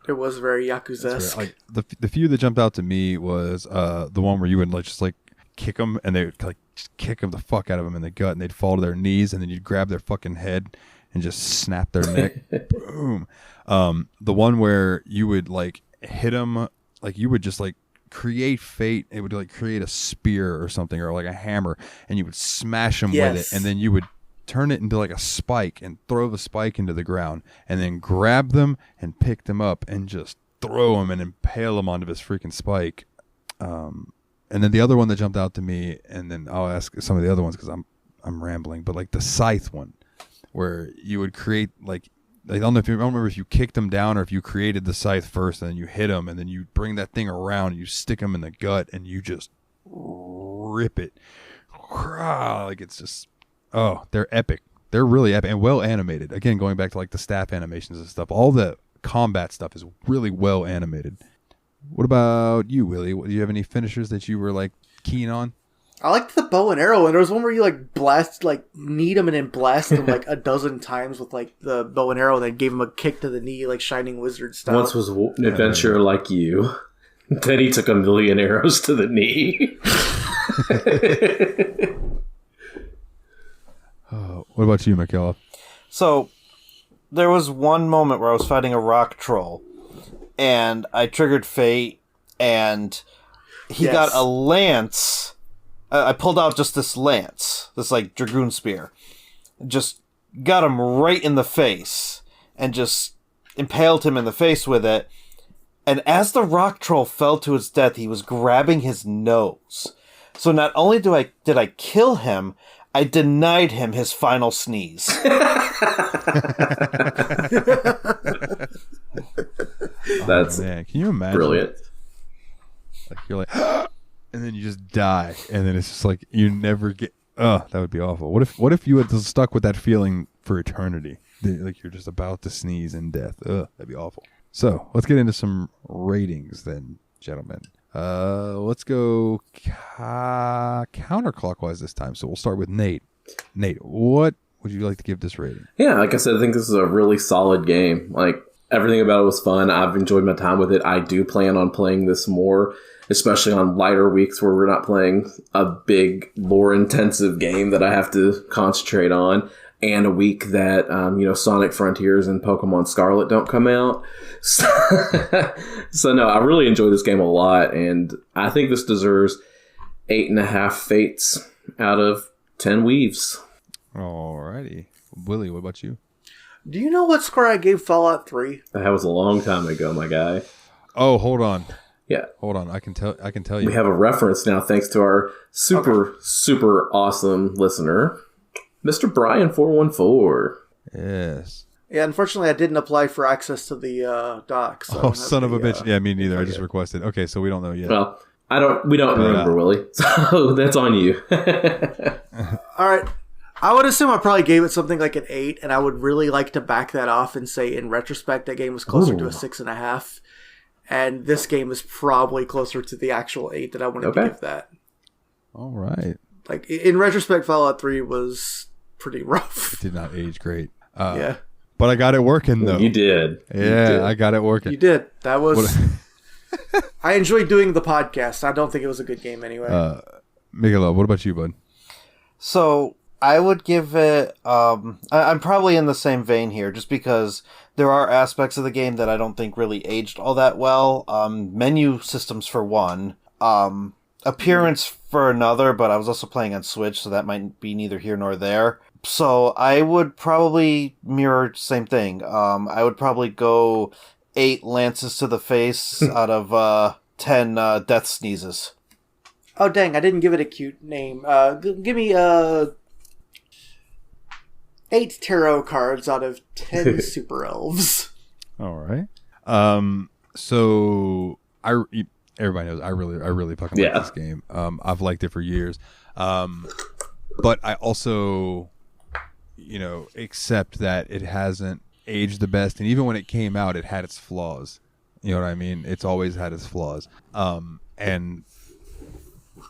It was very Yakuza-esque. Like the few that jumped out to me was the one where you would like just like kick them, and they would like just kick them the fuck out of them in the gut, and they'd fall to their knees, and then you'd grab their fucking head and just snap their neck. Boom. The one where you would like hit them, like you would just like create fate. It would like create a spear or something, or like a hammer, and you would smash them with it, and then you would turn it into like a spike and throw the spike into the ground, and then grab them and pick them up and just throw them and impale them onto this freaking spike. And then the other one that jumped out to me, and then I'll ask some of the other ones because I'm rambling, but like the scythe one, where you would create like I don't remember if you kicked them down or if you created the scythe first and then you hit them and then you bring that thing around and you stick them in the gut and you just rip it. Like it's just, oh, they're epic. They're really epic and well animated. Again, going back to like the staff animations and stuff, all the combat stuff is really well animated. What about you, Willie? Do you have any finishers that you were like keen on? I liked the bow and arrow, and there was one where you kneed him and then blast him like a dozen times with like the bow and arrow, and then gave him a kick to the knee, like Shining Wizard style. Once was an adventurer like you. Then he took 1,000,000 arrows to the knee. What about you, Michaela? So, there was one moment where I was fighting a rock troll, and I triggered Fate, and he got a lance. I pulled out just this lance, this like dragoon spear, just got him right in the face, and just impaled him in the face with it. And as the rock troll fell to his death, he was grabbing his nose. So not only did I kill him, I denied him his final sneeze. That's man, can you imagine? brilliant. Like you're like, and then you just die, and then it's just like you never get. Oh, that would be awful. What if you had stuck with that feeling for eternity? Like you're just about to sneeze in death. Ugh, that'd be awful. So let's get into some ratings then, gentlemen. Let's go counterclockwise this time. So we'll start with Nate. Nate, what would you like to give this rating? Yeah, like I said, I think this is a really solid game. Like, everything about it was fun. I've enjoyed my time with it. I do plan on playing this more, especially on lighter weeks where we're not playing a big lore-intensive game that I have to concentrate on, and a week that, Sonic Frontiers and Pokemon Scarlet don't come out. So no, I really enjoy this game a lot, and I think this deserves 8.5 Fates out of 10 Weaves. Alrighty. Willie, what about you? Do you know what score I gave Fallout 3? That was a long time ago, my guy. Oh, hold on. Yeah. Hold on. I can tell you. We have a reference now thanks to our super awesome listener, Mr. Brian414. Yes. Yeah, unfortunately, I didn't apply for access to the doc. So Oh, son of a bitch. Yeah, me neither. I just requested. Okay, so we don't know yet. Well, we don't remember, Willie. So that's on you. All right. I would assume I probably gave it something like an 8, and I would really like to back that off and say, in retrospect, that game was closer to a 6.5. And this game is probably closer to the actual 8 that I wanted to give that. All right. Like, in retrospect, Fallout 3 was pretty rough. It did not age great. Yeah. But I got it working, though. You did. Yeah, I got it working. You did. That was... I enjoyed doing the podcast. I don't think it was a good game anyway. Miguel, what about you, bud? So I would give it. I'm probably in the same vein here, just because there are aspects of the game that I don't think really aged all that well. Menu systems for one, appearance for another, but I was also playing on Switch, so that might be neither here nor there. So I would probably mirror same thing. I would probably go 8 lances to the face out of 10 death sneezes. Oh, dang, I didn't give it a cute name. Give me 8 tarot cards out of 10 super elves. All right. So everybody knows I really fucking like this game. I've liked it for years. But I also, accept that it hasn't aged the best, and even when it came out, it had its flaws. You know what I mean? It's always had its flaws. And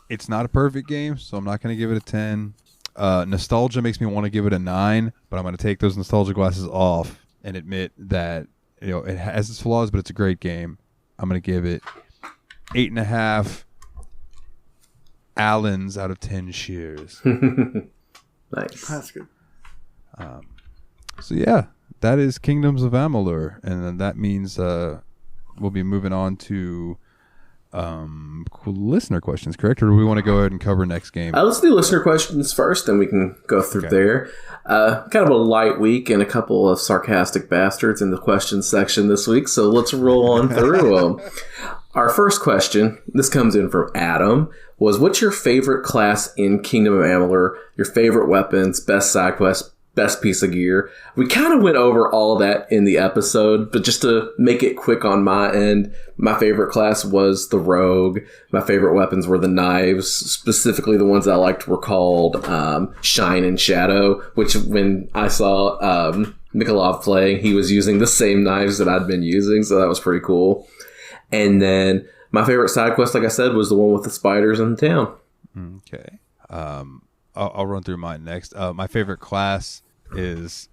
it's not a perfect game, so I'm not going to give it a 10. Nostalgia makes me want to give it a 9, but I'm going to take those nostalgia glasses off and admit that it has its flaws, but it's a great game. I'm going to give it 8.5 Allens out of 10 shears. Nice. That's good. So yeah, that is Kingdoms of Amalur, and then that means we'll be moving on to listener questions, correct? Or do we want to go ahead and cover next game? Let's do listener questions first, and we can go through there. Kind of a light week and a couple of sarcastic bastards in the questions section this week, so let's roll on through them. Our first question, this comes in from Adam, was what's your favorite class in Kingdom of Amalur? Your favorite weapons, best side quest, best piece of gear? We kind of went over all of that in the episode, but just to make it quick on my end, my favorite class was the rogue. My favorite weapons were the knives. Specifically, the ones I liked were called Shine and Shadow, which when I saw Mikolov playing, he was using the same knives that I'd been using, so that was pretty cool. And then my favorite side quest, like I said, was the one with the spiders in the town. Okay. I'll run through mine next. My favorite class is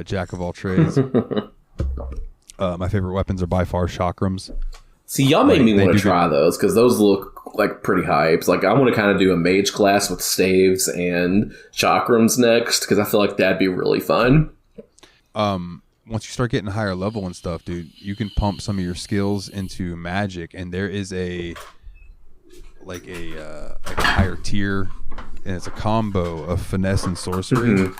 Jack of all trades. My favorite weapons are by far chakrams. See, y'all made me want to try those because those look like pretty hypes. Like, I want to kind of do a mage class with staves and chakrams next because I feel like that'd be really fun. Once you start getting higher level and stuff, dude, you can pump some of your skills into magic, and there is a higher tier, and it's a combo of finesse and sorcery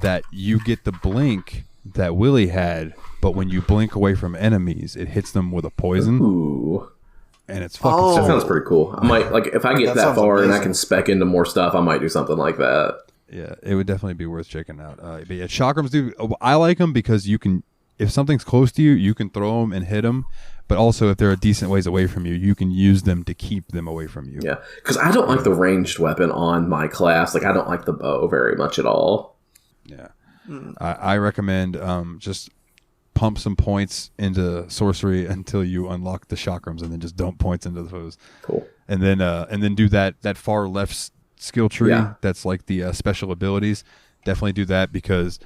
that you get the blink that Willie had, but when you blink away from enemies, it hits them with a poison. Ooh. And it's fucking that sounds pretty cool. I might, like, if I get that far amazing. And I can spec into more stuff, I might do something like that. Yeah, it would definitely be worth checking out. But yeah, chakrams, dude, I like them because you can, if something's close to you, you can throw them and hit them. But also, if they're a decent ways away from you, you can use them to keep them away from you. Yeah, because I don't like the ranged weapon on my class. Like, I don't like the bow very much at all. Yeah. I recommend just pump some points into sorcery until you unlock the chakrams, and then just dump points into those. Cool. And then do that far left skill tree. Yeah. That's like the special abilities. Definitely do that because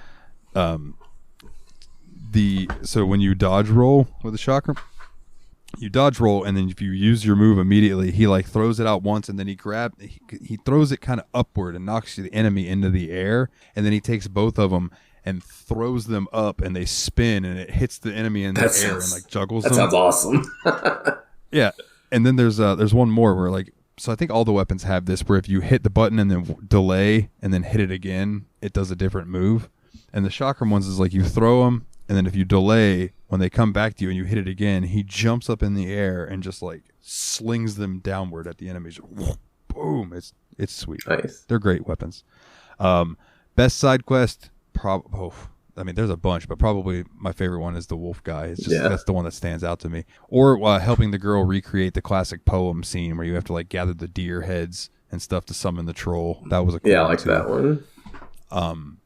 so when you dodge roll with a chakram, you dodge roll, and then if you use your move immediately, he like throws it out once, and then he throws it kind of upward and knocks the enemy into the air, and then he takes both of them and throws them up, and they spin, and it hits the enemy in the air and like juggles them. That sounds awesome. Yeah, and then there's one more where like, so I think all the weapons have this where if you hit the button and then delay and then hit it again, it does a different move. And the chakram ones is like you throw them, and then if you delay, when they come back to you and you hit it again, he jumps up in the air and just like slings them downward at the enemies. Boom! It's sweet. Nice. They're great weapons. Best side quest, I mean, there's a bunch, but probably my favorite one is the wolf guy. It's just that's the one that stands out to me. Or helping the girl recreate the classic poem scene where you have to like gather the deer heads and stuff to summon the troll. That was a cool one. I like that one.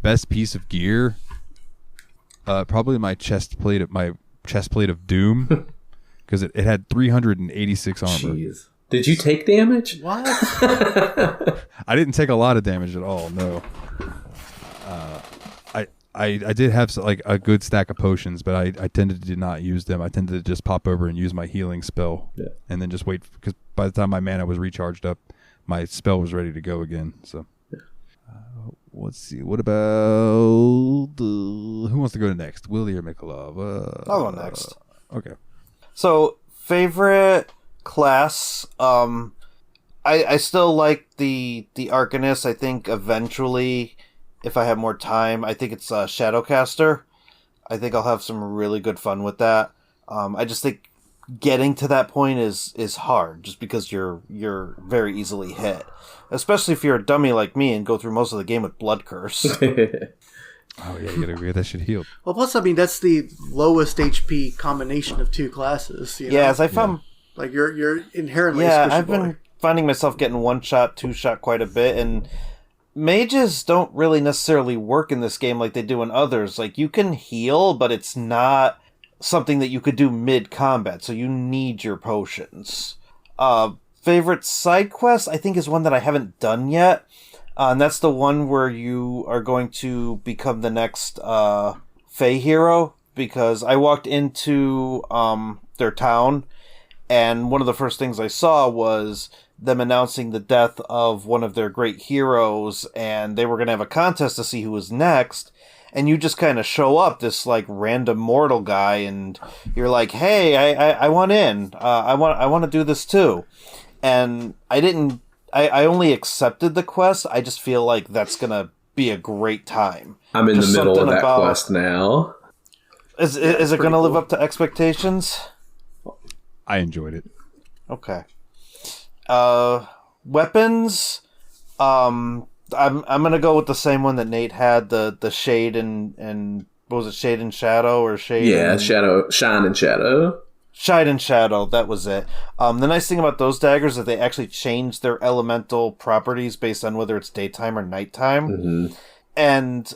Best piece of gear. Probably my chest plate of doom, because it had 386 armor. Jeez. Did you take damage? What? I didn't take a lot of damage at all. No. I did have like a good stack of potions, but I tended to not use them. I tended to just pop over and use my healing spell, and then just wait, because by the time my mana was recharged up, my spell was ready to go again. So. Let's see. What about who wants to go next? Willie or Mikolov? I'll go next. Okay. So, favorite class. I still like the Arcanist. I think eventually, if I have more time, I think it's Shadowcaster. I think I'll have some really good fun with that. I just think getting to that point is hard, just because you're very easily hit. Especially if you're a dummy like me and go through most of the game with Blood Curse. Oh yeah, you gotta get that shit healed. Well, plus, I mean, that's the lowest HP combination of two classes. You know? Yeah, as I found, like you're inherently. Yeah, I've been finding myself getting 1-shot, 2-shot quite a bit, and mages don't really necessarily work in this game like they do in others. Like, you can heal, but it's not something that you could do mid-combat, so you need your potions. Favorite side quest, I think, is one that I haven't done yet. And that's the one where you are going to become the next Fey hero. Because I walked into their town, and one of the first things I saw was them announcing the death of one of their great heroes, and they were going to have a contest to see who was next. And you just kind of show up, this like random mortal guy, and you're like, "Hey, I want in. I want to do this too." And I only accepted the quest. I just feel like that's going to be a great time. I'm in the middle of that quest now. Is it going to live up to expectations? I enjoyed it. Okay. Weapons. I'm going to go with the same one that Nate had, the shade and what was it, shade and shadow or shade? Yeah, shine and shadow. Shine and Shadow, that was it. The nice thing about those daggers is that they actually change their elemental properties based on whether it's daytime or nighttime. Mm-hmm. And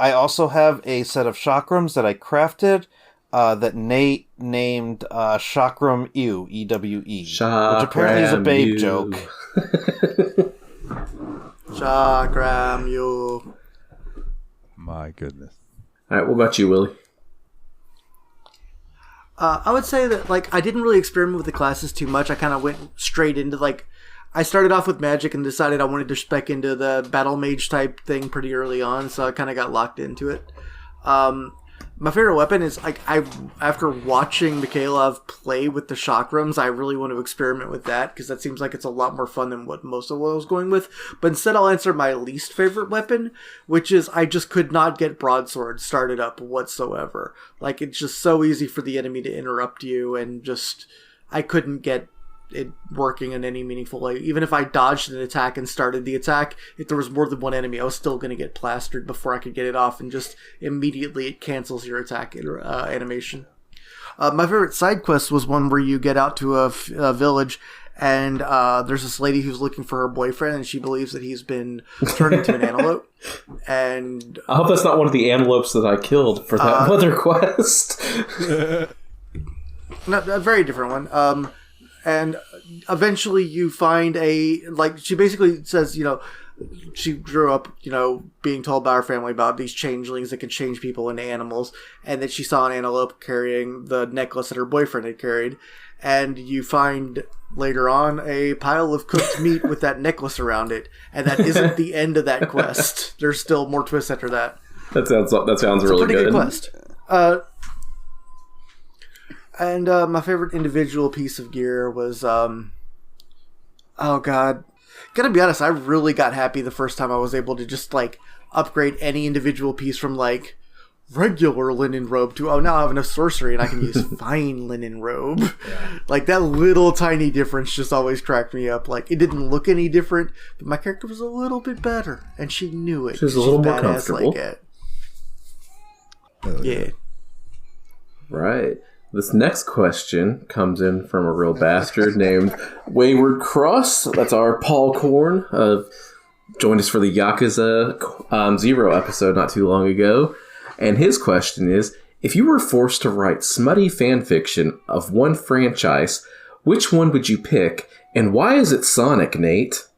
I also have a set of chakrams that I crafted. that Nate named Chakram Ew, E-W-E, which apparently is a Chakram babe Ew. joke. Chakram you. My goodness. All right, what about you, Willie? I would say that, like, I didn't really experiment with the classes too much. I kind of went straight into, like, I started off with magic and decided I wanted to spec into the battle mage type thing pretty early on, so I kind of got locked into it. My favorite weapon is, like, after watching Mikhailov play with the chakrams, I really want to experiment with that, because that seems like it's a lot more fun than what most of what I was going with. But instead, I'll answer my least favorite weapon, which is I just could not get broadsword started up whatsoever. Like, it's just so easy for the enemy to interrupt you, and just, I couldn't get it working in any meaningful way. Even if I dodged an attack and started the attack, if there was more than one enemy, I was still going to get plastered before I could get it off, and just immediately it cancels your attack animation. My favorite side quest was one where you get out to a village, and there's this lady who's looking for her boyfriend, and she believes that he's been turned into an antelope. And I hope that's not one of the antelopes that I killed for that other quest. No, a very different one. And eventually you find she basically says, she grew up, being told by her family about these changelings that can change people into animals, and that she saw an antelope carrying the necklace that her boyfriend had carried. And you find later on a pile of cooked meat with that necklace around it, and that isn't the end of that quest. There's still more twists after that. That sounds really Pretty good good. quest. And my favorite individual piece of gear was, oh god. Gotta be honest, I really got happy the first time I was able to just, like, upgrade any individual piece from, like, regular linen robe to, now I have enough sorcery and I can use fine linen robe. Yeah. Like, that little tiny difference just always cracked me up. Like, it didn't look any different, but my character was a little bit better, and she knew it. She was a little more badass comfortable. like it. Yeah. Right. This next question comes in from a real bastard named Wayward Cross. That's our Paul Korn. Joined us for the Yakuza 0 episode not too long ago. And his question is, if you were forced to write smutty fan fiction of one franchise, which one would you pick? And why is it Sonic, Nate?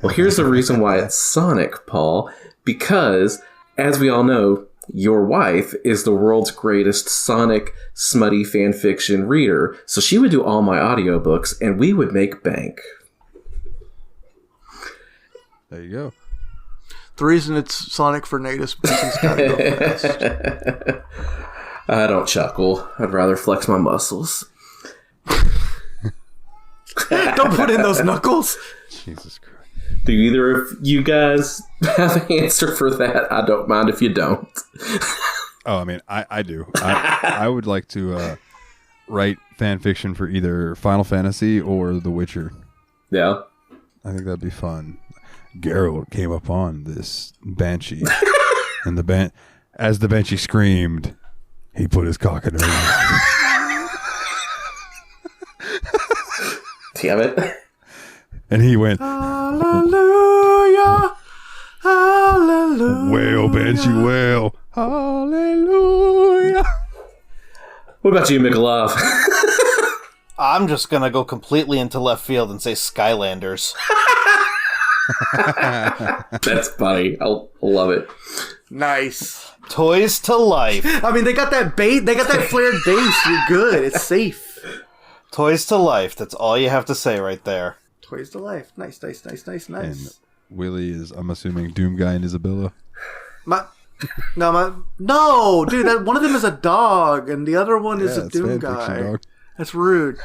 Well, here's the reason why it's Sonic, Paul. Because, as we all know, your wife is the world's greatest Sonic smutty fanfiction reader, so she would do all my audiobooks, and we would make bank. There you go. The reason it's Sonic for Nate is because he's gotta go fast. I don't chuckle. I'd rather flex my muscles. Don't put in those knuckles! Jesus Christ. Do either of you guys have an answer for that? I don't mind if you don't. Oh, I mean, I do. I would like to write fan fiction for either Final Fantasy or The Witcher. Yeah. I think that'd be fun. Geralt came upon this banshee, and as the banshee screamed, he put his cock in her mouth. Damn it. And he went, Hallelujah! Hallelujah! wail, banshee, wail. Hallelujah. What about you, Mikolov? I'm just gonna go completely into left field and say Skylanders. That's funny. I love it. Nice. Toys to life. I mean, they got that flared base. You're good. It's safe. Toys to life. That's all you have to say right there. Toys to life. Nice. And Willie is, I'm assuming, Doom Guy and Isabella. No, dude. One of them is a dog, and the other one is a it's Doom fan fiction, guy. dog. That's rude.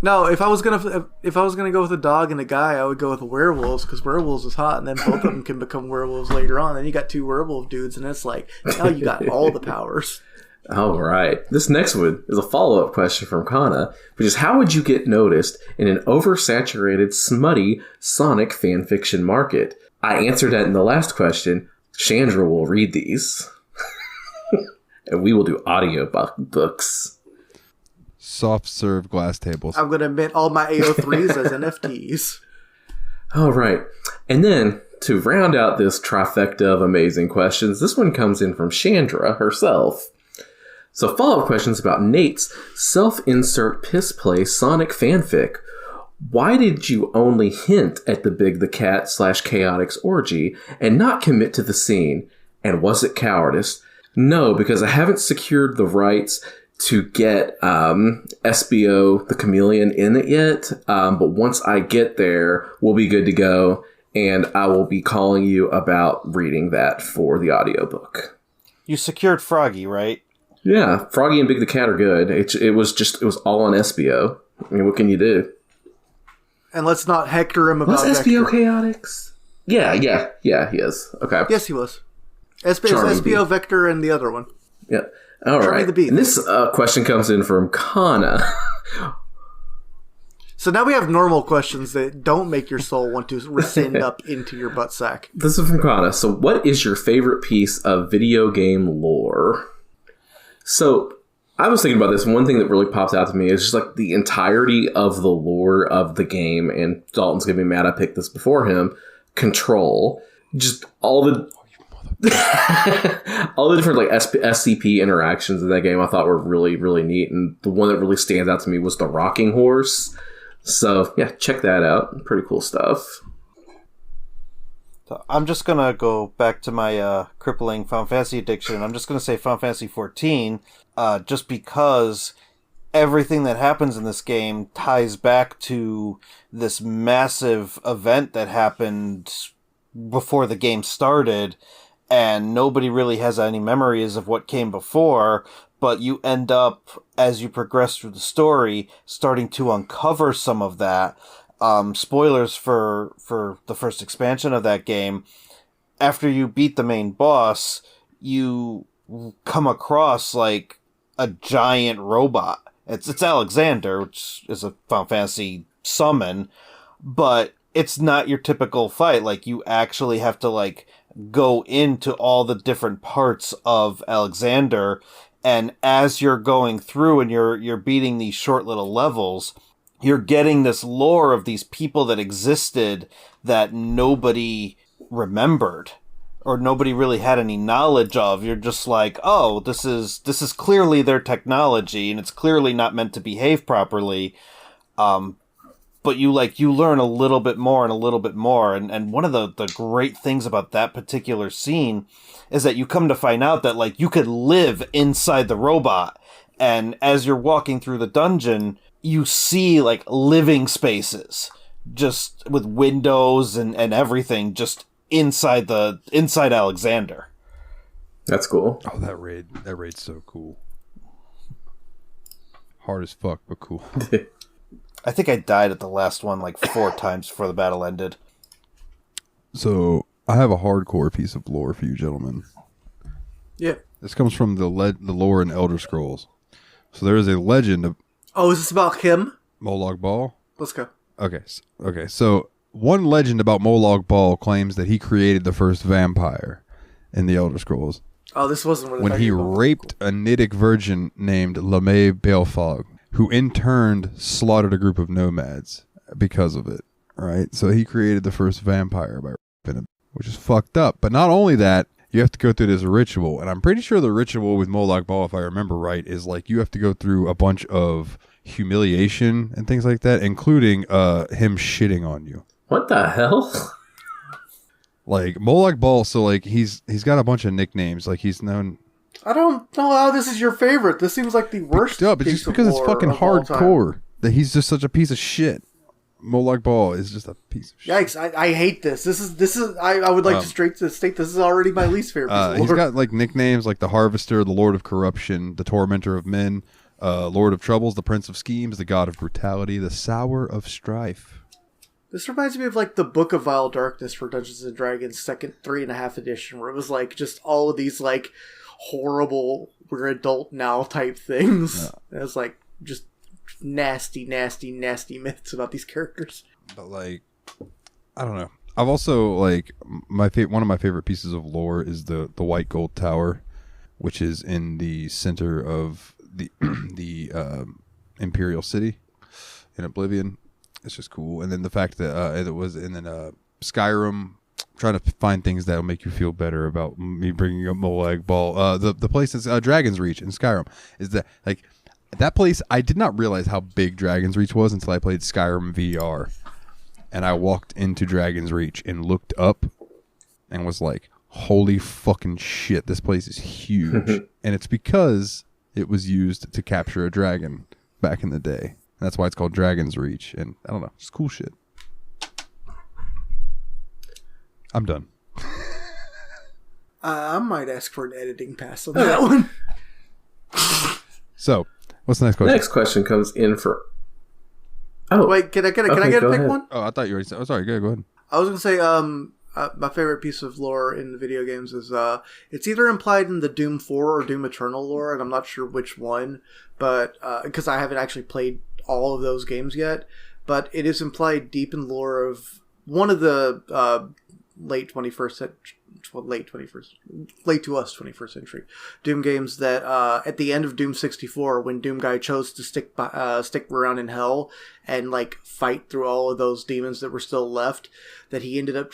No, if I was gonna go with a dog and a guy, I would go with the werewolves, because werewolves is hot, and then both of them can become werewolves later on. Then you got two werewolf dudes, and it's like, now you got all the powers. All right. This next one is a follow-up question from Kana, which is, how would you get noticed in an oversaturated, smutty Sonic fanfiction market? I answered that in the last question. Chandra will read these. And we will do audio books. Soft serve glass tables. I'm gonna admit all my AO3s as NFTs. All right. And then to round out this trifecta of amazing questions, this one comes in from Chandra herself. So follow-up questions about Nate's self-insert piss-play Sonic fanfic. Why did you only hint at the Big the Cat / Chaotix orgy and not commit to the scene? And was it cowardice? No, because I haven't secured the rights to get SBO the Chameleon in it yet. But once I get there, we'll be good to go. And I will be calling you about reading that for the audiobook. You secured Froggy, right? Yeah, Froggy and Big the Cat are good. It was all on SBO. I mean, what can you do? And let's not hector him about Was SBO Vector. Chaotix? Yeah, he is. Okay. Yes, he was. SBO Vector and the other one. Yeah. All Charlie right. the Bee. And this question comes in from Kana. So now we have normal questions that don't make your soul want to rescind up into your butt sack. This is from Kana. So what is your favorite piece of video game lore? So I was thinking about this. One thing that really pops out to me is just like the entirety of the lore of the game. And Dalton's going to be mad I picked this before him. Control. Just all the all the different like SCP interactions in that game I thought were really, really neat. And the one that really stands out to me was the rocking horse. So yeah, check that out. Pretty cool stuff. So I'm just going to go back to my crippling Final Fantasy addiction. I'm just going to say Final Fantasy 14, just because everything that happens in this game ties back to this massive event that happened before the game started, and nobody really has any memories of what came before, but you end up, as you progress through the story, starting to uncover some of that. Spoilers for the first expansion of that game. After you beat the main boss, you come across like a giant robot. It's Alexander, which is a Final Fantasy summon, but it's not your typical fight. Like, you actually have to like go into all the different parts of Alexander, and as you're going through and you're beating these short little levels, you're getting this lore of these people that existed that nobody remembered or nobody really had any knowledge of. You're just like, oh, this is clearly their technology and it's clearly not meant to behave properly. But you learn a little bit more and a little bit more. And one of the great things about that particular scene is that you come to find out that like you could live inside the robot. And as you're walking through the dungeon, you see like living spaces just with windows and everything just inside Alexander. That's cool. Oh, that raid's so cool. Hard as fuck, but cool. I think I died at the last one like 4 times before the battle ended. So I have a hardcore piece of lore for you gentlemen. Yeah. This comes from the lore in Elder Scrolls. So there is a legend of... Oh, is this about him? Molag Bal? Let's go. Okay. So one legend about Molag Bal claims that he created the first vampire in the Elder Scrolls. Oh, this wasn't what when he raped a Nidic virgin named Lamé Balefog, who in turn slaughtered a group of nomads because of it. Right? So he created the first vampire by raping him, which is fucked up. But not only that, you have to go through this ritual. And I'm pretty sure the ritual with Molag Bal, if I remember right, is like you have to go through a bunch of humiliation and things like that, including him shitting on you. What the hell? Like Molag Bal, so like he's got a bunch of nicknames. Like he's known. I don't know how this is your favorite. This seems like the worst. But just because it's fucking hardcore that he's just such a piece of shit. Molag Bal is just a piece of shit. Yikes! I hate this. This is. I would like to state this is already my least favorite. Piece of He's lore. got like nicknames like the Harvester, the Lord of Corruption, the Tormentor of Men, Lord of Troubles, the Prince of Schemes, the God of Brutality, the Sower of Strife. This reminds me of like the Book of Vile Darkness for Dungeons and Dragons second 3.5 edition, where it was like just all of these like horrible we're adult now type things. Yeah. It was like just nasty myths about these characters. But like, I don't know. I've also like one of my favorite pieces of lore is the White Gold Tower, which is in the center of the Imperial City in Oblivion. It's just cool. And then the fact that it was in Skyrim trying to find things that'll make you feel better about me bringing up Molag Ball. The place is Dragon's Reach in Skyrim. Is that like that place? I did not realize how big Dragon's Reach was until I played Skyrim VR, and I walked into Dragon's Reach and looked up and was like, "Holy fucking shit! This place is huge." And it's because it was used to capture a dragon back in the day. And that's why it's called Dragon's Reach. And I don't know, it's cool shit. I'm done. I might ask for an editing pass on that one. So, what's the next question? Next question comes in for. Oh wait, can I get a pick ahead. one? Oh, I thought you already said. Oh, sorry. Go ahead. I was gonna say, my favorite piece of lore in the video games is it's either implied in the Doom 4 or Doom Eternal lore, and I'm not sure which one, but because I haven't actually played all of those games yet, but it is implied deep in lore of one of the late to us 21st century Doom games that at the end of Doom 64, when Doom Guy chose to stick around in hell and like fight through all of those demons that were still left, that he ended up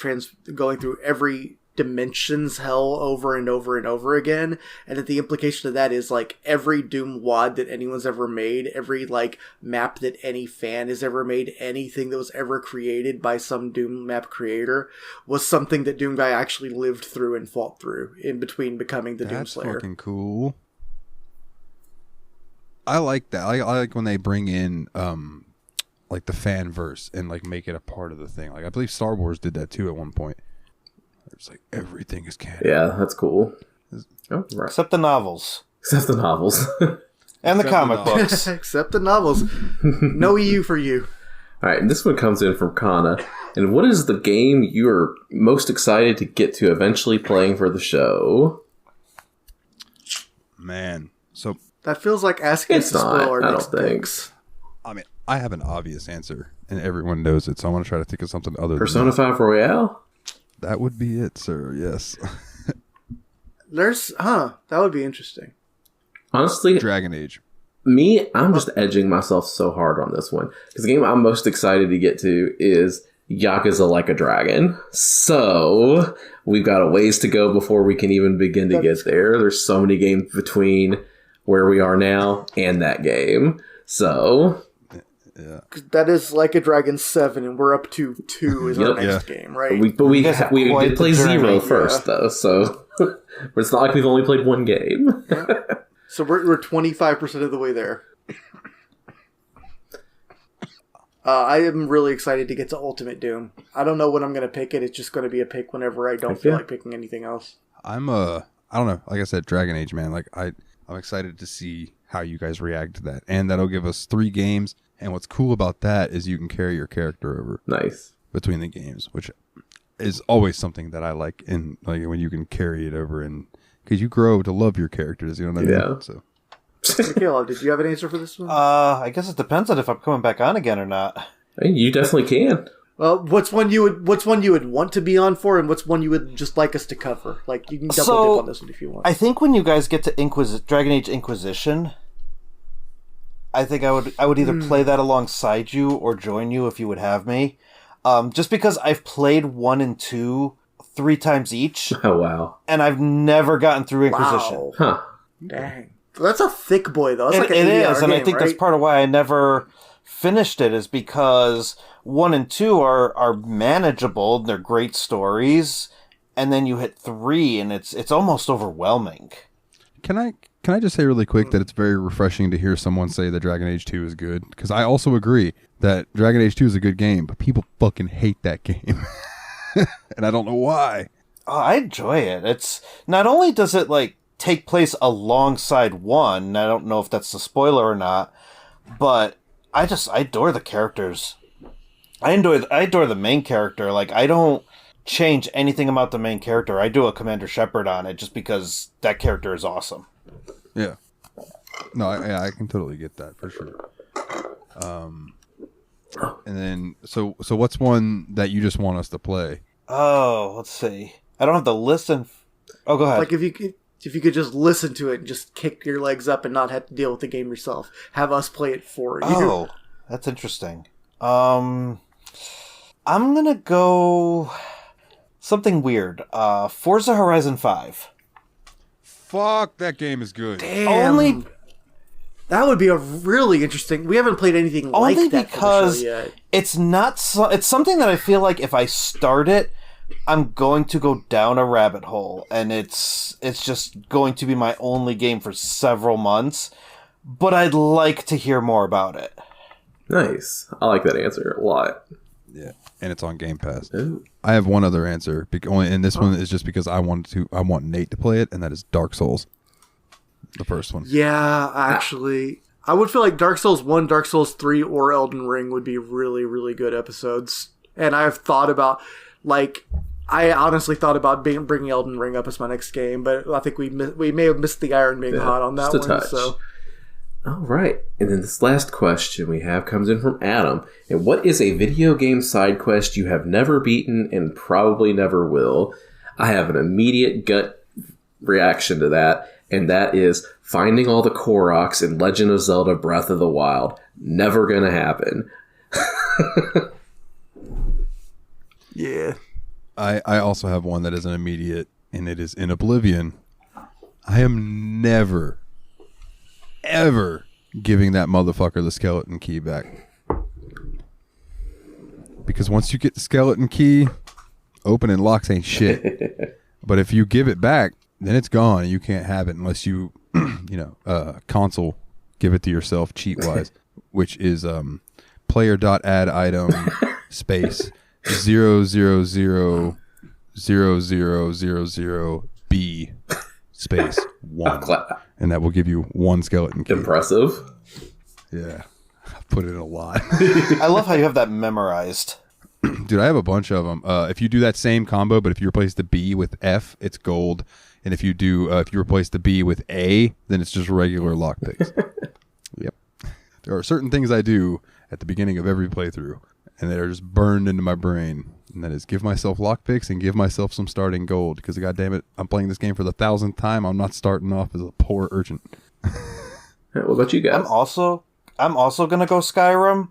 going through every dimension's hell over and over and over again, and that the implication of that is like every Doom WOD that anyone's ever made, every like map that any fan has ever made, anything that was ever created by some Doom map creator was something that Doom Guy actually lived through and fought through in between becoming the Doom Slayer. That's fucking cool. I like that. I like when they bring in like the fan verse and like make it a part of the thing. Like I believe Star Wars did that too at one point. It's like everything is canon. Yeah, that's cool. Oh, right. Except the novels. Except the novels. And the comic books. Except the novels. No EU for you. All right, and this one comes in from Kana. And what is the game you're most excited to get to eventually playing for the show? Man, so That feels like asking us It's to spoil not, our I next don't think. picks. I mean, I have an obvious answer, and everyone knows it. So I want to try to think of something other Persona than 5 Royale? that would be it, sir. Yes, That would be interesting. Honestly, Dragon Age. me, I'm just edging myself so hard on this one. Because the game I'm most excited to get to is Yakuza Like a Dragon. So, we've got a ways to go before we can even begin to get there. There's so many games between where we are now and that game. So, Yeah, 'Cause that is like a Dragon 7, and we're up to 2 is our Yep. next game, right? we You guys have did quite play the journey, 0 first, though. So, but it's not like we've only played one game. So we're 25% of the way there. I am really excited to get to Ultimate Doom. I don't know when I'm going to pick it. It's just going to be a pick whenever I don't Heck feel yeah. like picking anything else. I'm I don't know. Like I said, Dragon Age, man. Like I'm excited to see how you guys react to that, and that'll give us 3 games. And what's cool about that is you can carry your character over Nice. between the games, which is always something that I like. In like when you can carry it over, and because you grow to love your characters, you know what I mean? Yeah. So Michaela, did you have an answer for this one? I guess it depends on if I'm coming back on again or not. Hey, you definitely can. Well, what's one you would want to be on for, and what's one you would just like us to cover? Like you can double dip on this one if you want. I think when you guys get to Dragon Age Inquisition, I think I would either play that alongside you or join you if you would have me. Just because I've played 1 and 2 3 times each, Oh, wow. and I've never gotten through Inquisition. Wow. Huh. Dang. That's a thick boy, though. That's like an It 80-hour is, and I game, think that's right? part of why I never finished it, is because 1 and 2 are manageable, they're great stories, and then you hit 3 and it's almost overwhelming. can I just say really quick that it's very refreshing to hear someone say that Dragon Age 2 is good? Because I also agree that Dragon Age 2 is a good game, but people fucking hate that game. And I don't know why. Oh, I enjoy it. It's not only does it like take place alongside 1, and I don't know if that's a spoiler or not, but I adore the characters. I adore the main character. Like, I don't change anything about the main character. I do a Commander Shepard on it just because that character is awesome. Yeah. No, I can totally get that for sure. And then so what's one that you just want us to play? Oh, let's see. I don't have the list in... Oh, go ahead. Like if you could just listen to it and just kick your legs up and not have to deal with the game yourself, have us play it for you. Oh, that's interesting. I'm gonna go something weird. Forza Horizon 5. Fuck, that game is good. Damn. That would be a really interesting. We haven't played anything like Only that because for the show yet. it's not. It's something that I feel like if I start it, I'm going to go down a rabbit hole, and it's just going to be my only game for several months. But I'd like to hear more about it. Nice. I like that answer a lot. Yeah, and it's on Game Pass. Ooh. I have one other answer, and this one is just because I want Nate to play it, and that is Dark Souls, the first one. Yeah, actually, I would feel like Dark Souls 1, Dark Souls 3, or Elden Ring would be really, really good episodes. And I've thought about, I honestly thought about bringing Elden Ring up as my next game, but I think we may have missed the iron being hot on that just a one. touch. So. All right. And then this last question we have comes in from Adam. And what is a video game side quest you have never beaten and probably never will? I have an immediate gut reaction to that, and that is finding all the Koroks in Legend of Zelda Breath of the Wild. Never gonna happen. Yeah. I also have one that is an immediate, and it is in Oblivion. I am never, ever giving that motherfucker the skeleton key back. Because once you get the skeleton key, opening locks ain't shit. But if you give it back, then it's gone. You can't have it unless you, console give it to yourself cheat-wise, which is player.add item space 0000000B space 1. And that will give you one skeleton key. Impressive. Yeah. I've put it in a lot. I love how you have that memorized. Dude, I have a bunch of them. If you do that same combo, but if you replace the B with F, it's gold. And if you replace the B with A, then it's just regular lockpicks. Yep. There are certain things I do at the beginning of every playthrough, and they are just burned into my brain. And that is give myself lockpicks and give myself some starting gold. Because, goddamn it, I'm playing this game for the 1,000th time. I'm not starting off as a poor urchin. What about you guys? I'm also gonna go Skyrim.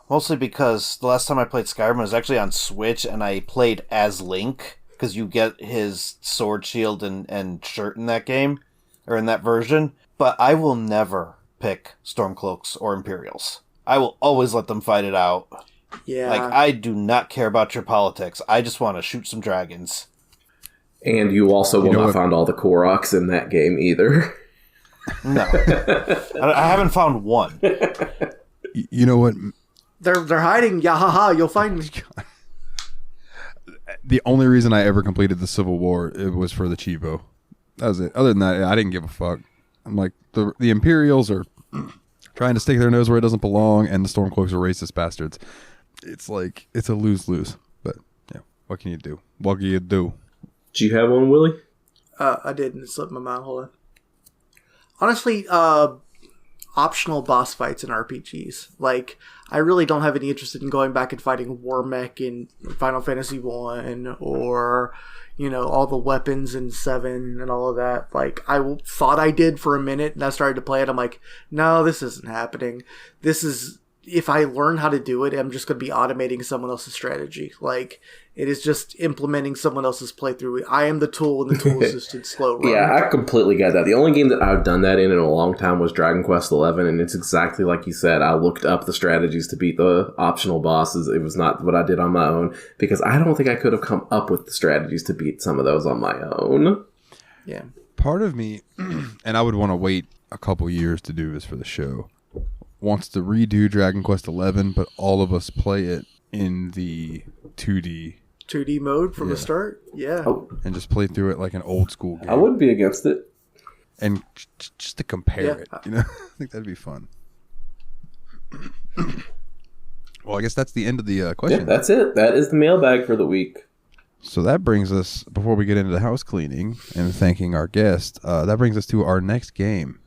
Mostly because the last time I played Skyrim was actually on Switch, and I played as Link, because you get his sword, shield, and shirt in that game, or in that version. But I will never pick Stormcloaks or Imperials. I will always let them fight it out. Yeah. I do not care about your politics. I just want to shoot some dragons. And you also will not find all the Koroks in that game either. No. I haven't found one. You know what? They're hiding. Yahaha, you'll find me. The only reason I ever completed the Civil War, it was for the Chivo. That was it. Other than that, I didn't give a fuck. I'm like, the Imperials are trying to stick their nose where it doesn't belong, and the Stormcloaks are racist bastards. It's like, it's a lose-lose. But, yeah, what can you do? What can you do? Do you have one, Willie? I did, and it slipped my mind. Hold on. Honestly, optional boss fights in RPGs. Like, I really don't have any interest in going back and fighting Warmech in Final Fantasy 1 or, all the weapons in 7 and all of that. Like, I thought I did for a minute, and I started to play it. I'm like, no, this isn't happening. This is, if I learn how to do it, I'm just going to be automating someone else's strategy. Like, it is just implementing someone else's playthrough. I am the tool, and the tool is just in slow run. Yeah, I completely get that. The only game that I've done that in a long time was Dragon Quest XI, and it's exactly like you said. I looked up the strategies to beat the optional bosses. It was not what I did on my own, because I don't think I could have come up with the strategies to beat some of those on my own. Yeah. Part of me, and I would want to wait a couple years to do this for the show, wants to redo Dragon Quest XI, but all of us play it in the 2D mode from the start. Yeah. and just play through it like an old school game. I wouldn't be against it. And just to compare it, I think that'd be fun. Well, I guess that's the end of the question. Yeah, that's it. That is the mailbag for the week. So that brings us, before we get into the house cleaning and thanking our guest, that brings us to our next game,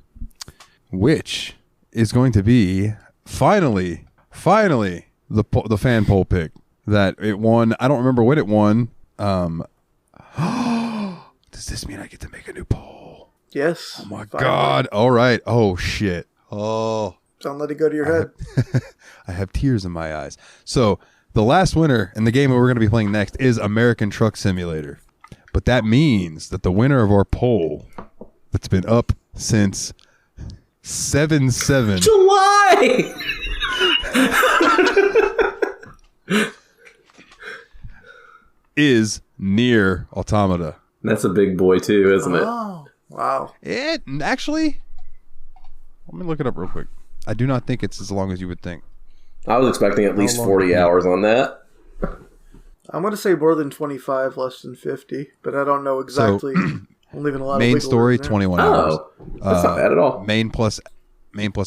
which is going to be finally the fan poll pick that it won. I don't remember when it won. Does this mean I get to make a new poll? Yes. Oh my God. All right. Oh shit. Oh. Don't let it go to your head. I have tears in my eyes. So the last winner in the game that we're going to be playing next is American Truck Simulator. But that means that the winner of our poll that's been up since 7/7 July. is Nier Automata. That's a big boy too, isn't it? Oh, wow. It actually, let me look it up real quick. I do not think it's as long as you would think. I was expecting at least 40 hours on that. I'm going to say more than 25, less than 50, but I don't know exactly. I'm leaving a lot Main of story, wiggle room 21 hours. Oh, that's not bad at all. Main plus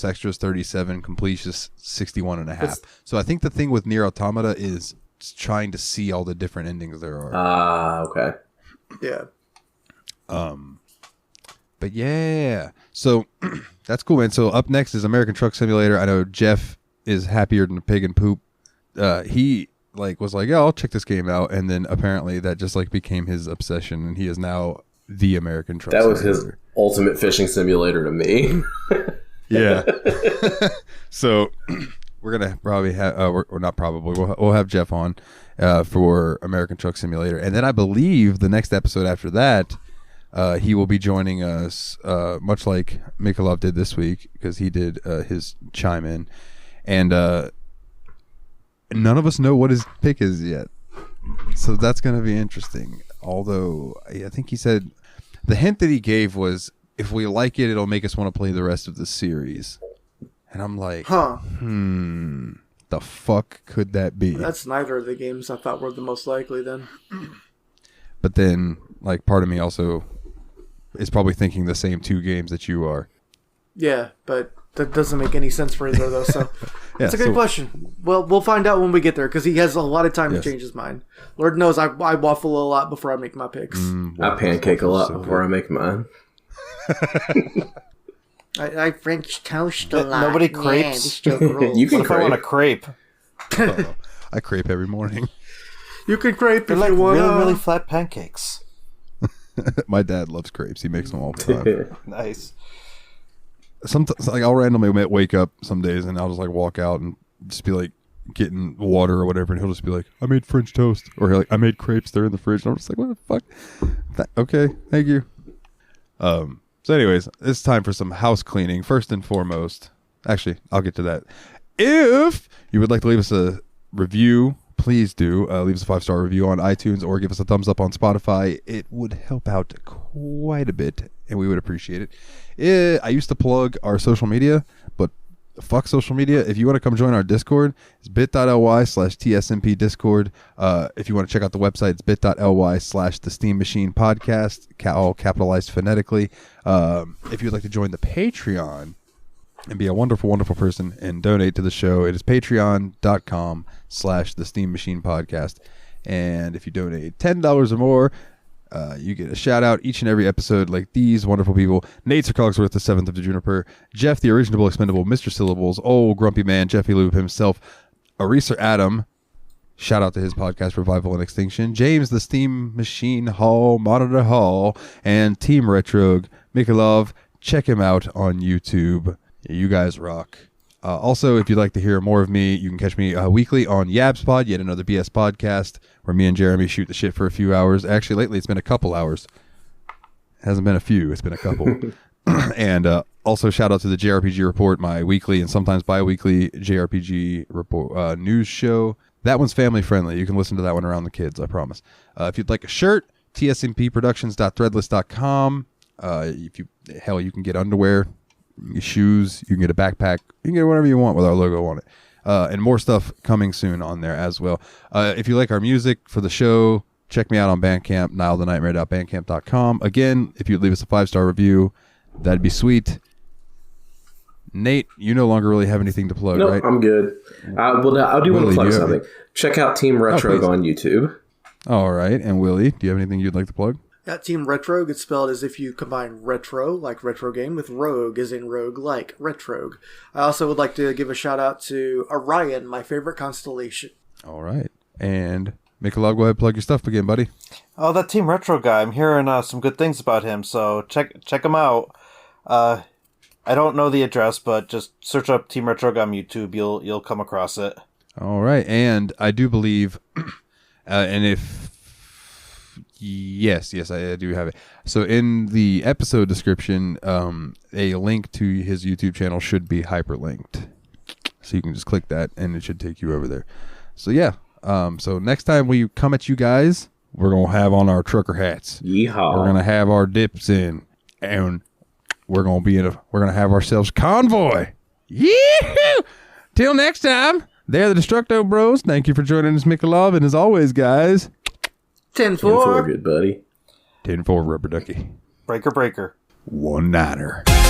extras, 37. Completion, 61 and a half. So I think the thing with Nier Automata is trying to see all the different endings there are. Okay. there. Yeah. But yeah, so that's cool, man. So up next is American Truck Simulator. I know Jeff is happier than a pig in poop. He was like, yeah, I'll check this game out, and then apparently that just became his obsession, and he is now the American Truck That was Simulator. his ultimate fishing simulator to me. Yeah. So we're gonna probably have, or not probably, we'll have Jeff on for American Truck Simulator, and then I believe the next episode after that, he will be joining us, much like Mikolov did this week, because he did his chime in, and none of us know what his pick is yet, so that's gonna be interesting. Although I think he said the hint that he gave was, if we like it, it'll make us want to play the rest of the series. And I'm like, the fuck could that be? That's neither of the games I thought were the most likely then. But then, part of me also is probably thinking the same two games that you are. Yeah, but that doesn't make any sense for either of those, so Yeah, it's a good question. Well, we'll find out when we get there, because he has a lot of time to change his mind. Lord knows I waffle a lot before I make my picks. I pancake a lot before I make mine. I French toast a lot. Nobody Yeah, crepes? this joke rules. You can What if I want a crepe. crepe? I crepe every morning. You can crepe They're if like you want. really, really flat pancakes. My dad loves crepes. He makes them all the time. Nice. Sometimes, I'll randomly wake up some days and I'll just walk out and just be getting water or whatever, and he'll just be like, I made French toast, or he'll I made crepes, they're in the fridge, and I'm just like, what the fuck? Okay, thank you. So anyways, it's time for some house cleaning. First and foremost, actually, I'll get to that. If you would like to leave us a review, please do. Leave us a 5-star review on iTunes, or give us a thumbs up on Spotify. It would help out quite a bit, and we would appreciate it. I used to plug our social media, but fuck social media. If you want to come join our Discord, it's bit.ly/TSMP Discord. If you want to check out the website, it's bit.ly/The Steam Machine Podcast, all capitalized phonetically. If you'd like to join the Patreon and be a wonderful, wonderful person and donate to the show, it is patreon.com/The Steam Machine Podcast. And if you donate $10 or more, you get a shout out each and every episode, like these wonderful people: Nate Sir Cogsworth, the 7th of the Juniper; Jeff, the original expendable Mr. Syllables; old grumpy man Jeffy Lube himself; Arisa Adam, shout out to his podcast Revival and Extinction; James, the Steam Machine Hall Monitor Hall; and Team Retrog. Mikolov, check him out on YouTube. You guys rock. Also, if you'd like to hear more of me, you can catch me weekly on YabsPod, yet another BS podcast, where me and Jeremy shoot the shit for a few hours. Actually, lately it's been a couple hours. It hasn't been a few, it's been a couple. And also shout out to the JRPG Report, my weekly and sometimes bi-weekly JRPG report news show. That one's family friendly. You can listen to that one around the kids, I promise. If you'd like a shirt, tsmpproductions.threadless.com. You can get underwear, shoes, you can get a backpack, you can get whatever you want with our logo on it, and more stuff coming soon on there as well. If you like our music for the show, check me out on Bandcamp, nilethenightmare.bandcamp.com. Again, if you'd leave us a 5-star review, that'd be sweet. Nate, you no longer really have anything to plug, Nope, right? I'm good. Well, I do want to plug do you have something. Check out Team Retrog please. on YouTube. All right, and Willie, do you have anything you'd like to plug? That Team Retro gets spelled as if you combine retro, like retro game, with rogue, as in rogue, like retrogue. I also would like to give a shout out to Orion, my favorite constellation. All right, and Mikolov, go ahead and plug your stuff again, buddy. Oh, that Team Retro guy. I'm hearing some good things about him, so check him out. I don't know the address, but just search up Team Retro on YouTube. You'll come across it. All right, and I do believe, and if yes, I do have it. So in the episode description, a link to his YouTube channel should be hyperlinked, so you can just click that, and it should take you over there. So yeah, so next time we come at you guys, we're gonna have on our trucker hats. Yeehaw! We're gonna have our dips in, and we're gonna have ourselves convoy. Yeah. Till next time. They're the Destructo Bros. Thank you for joining us, Mikolov. And as always, guys, 10-4. Good buddy. 10-4 rubber ducky. Breaker. 1-9er.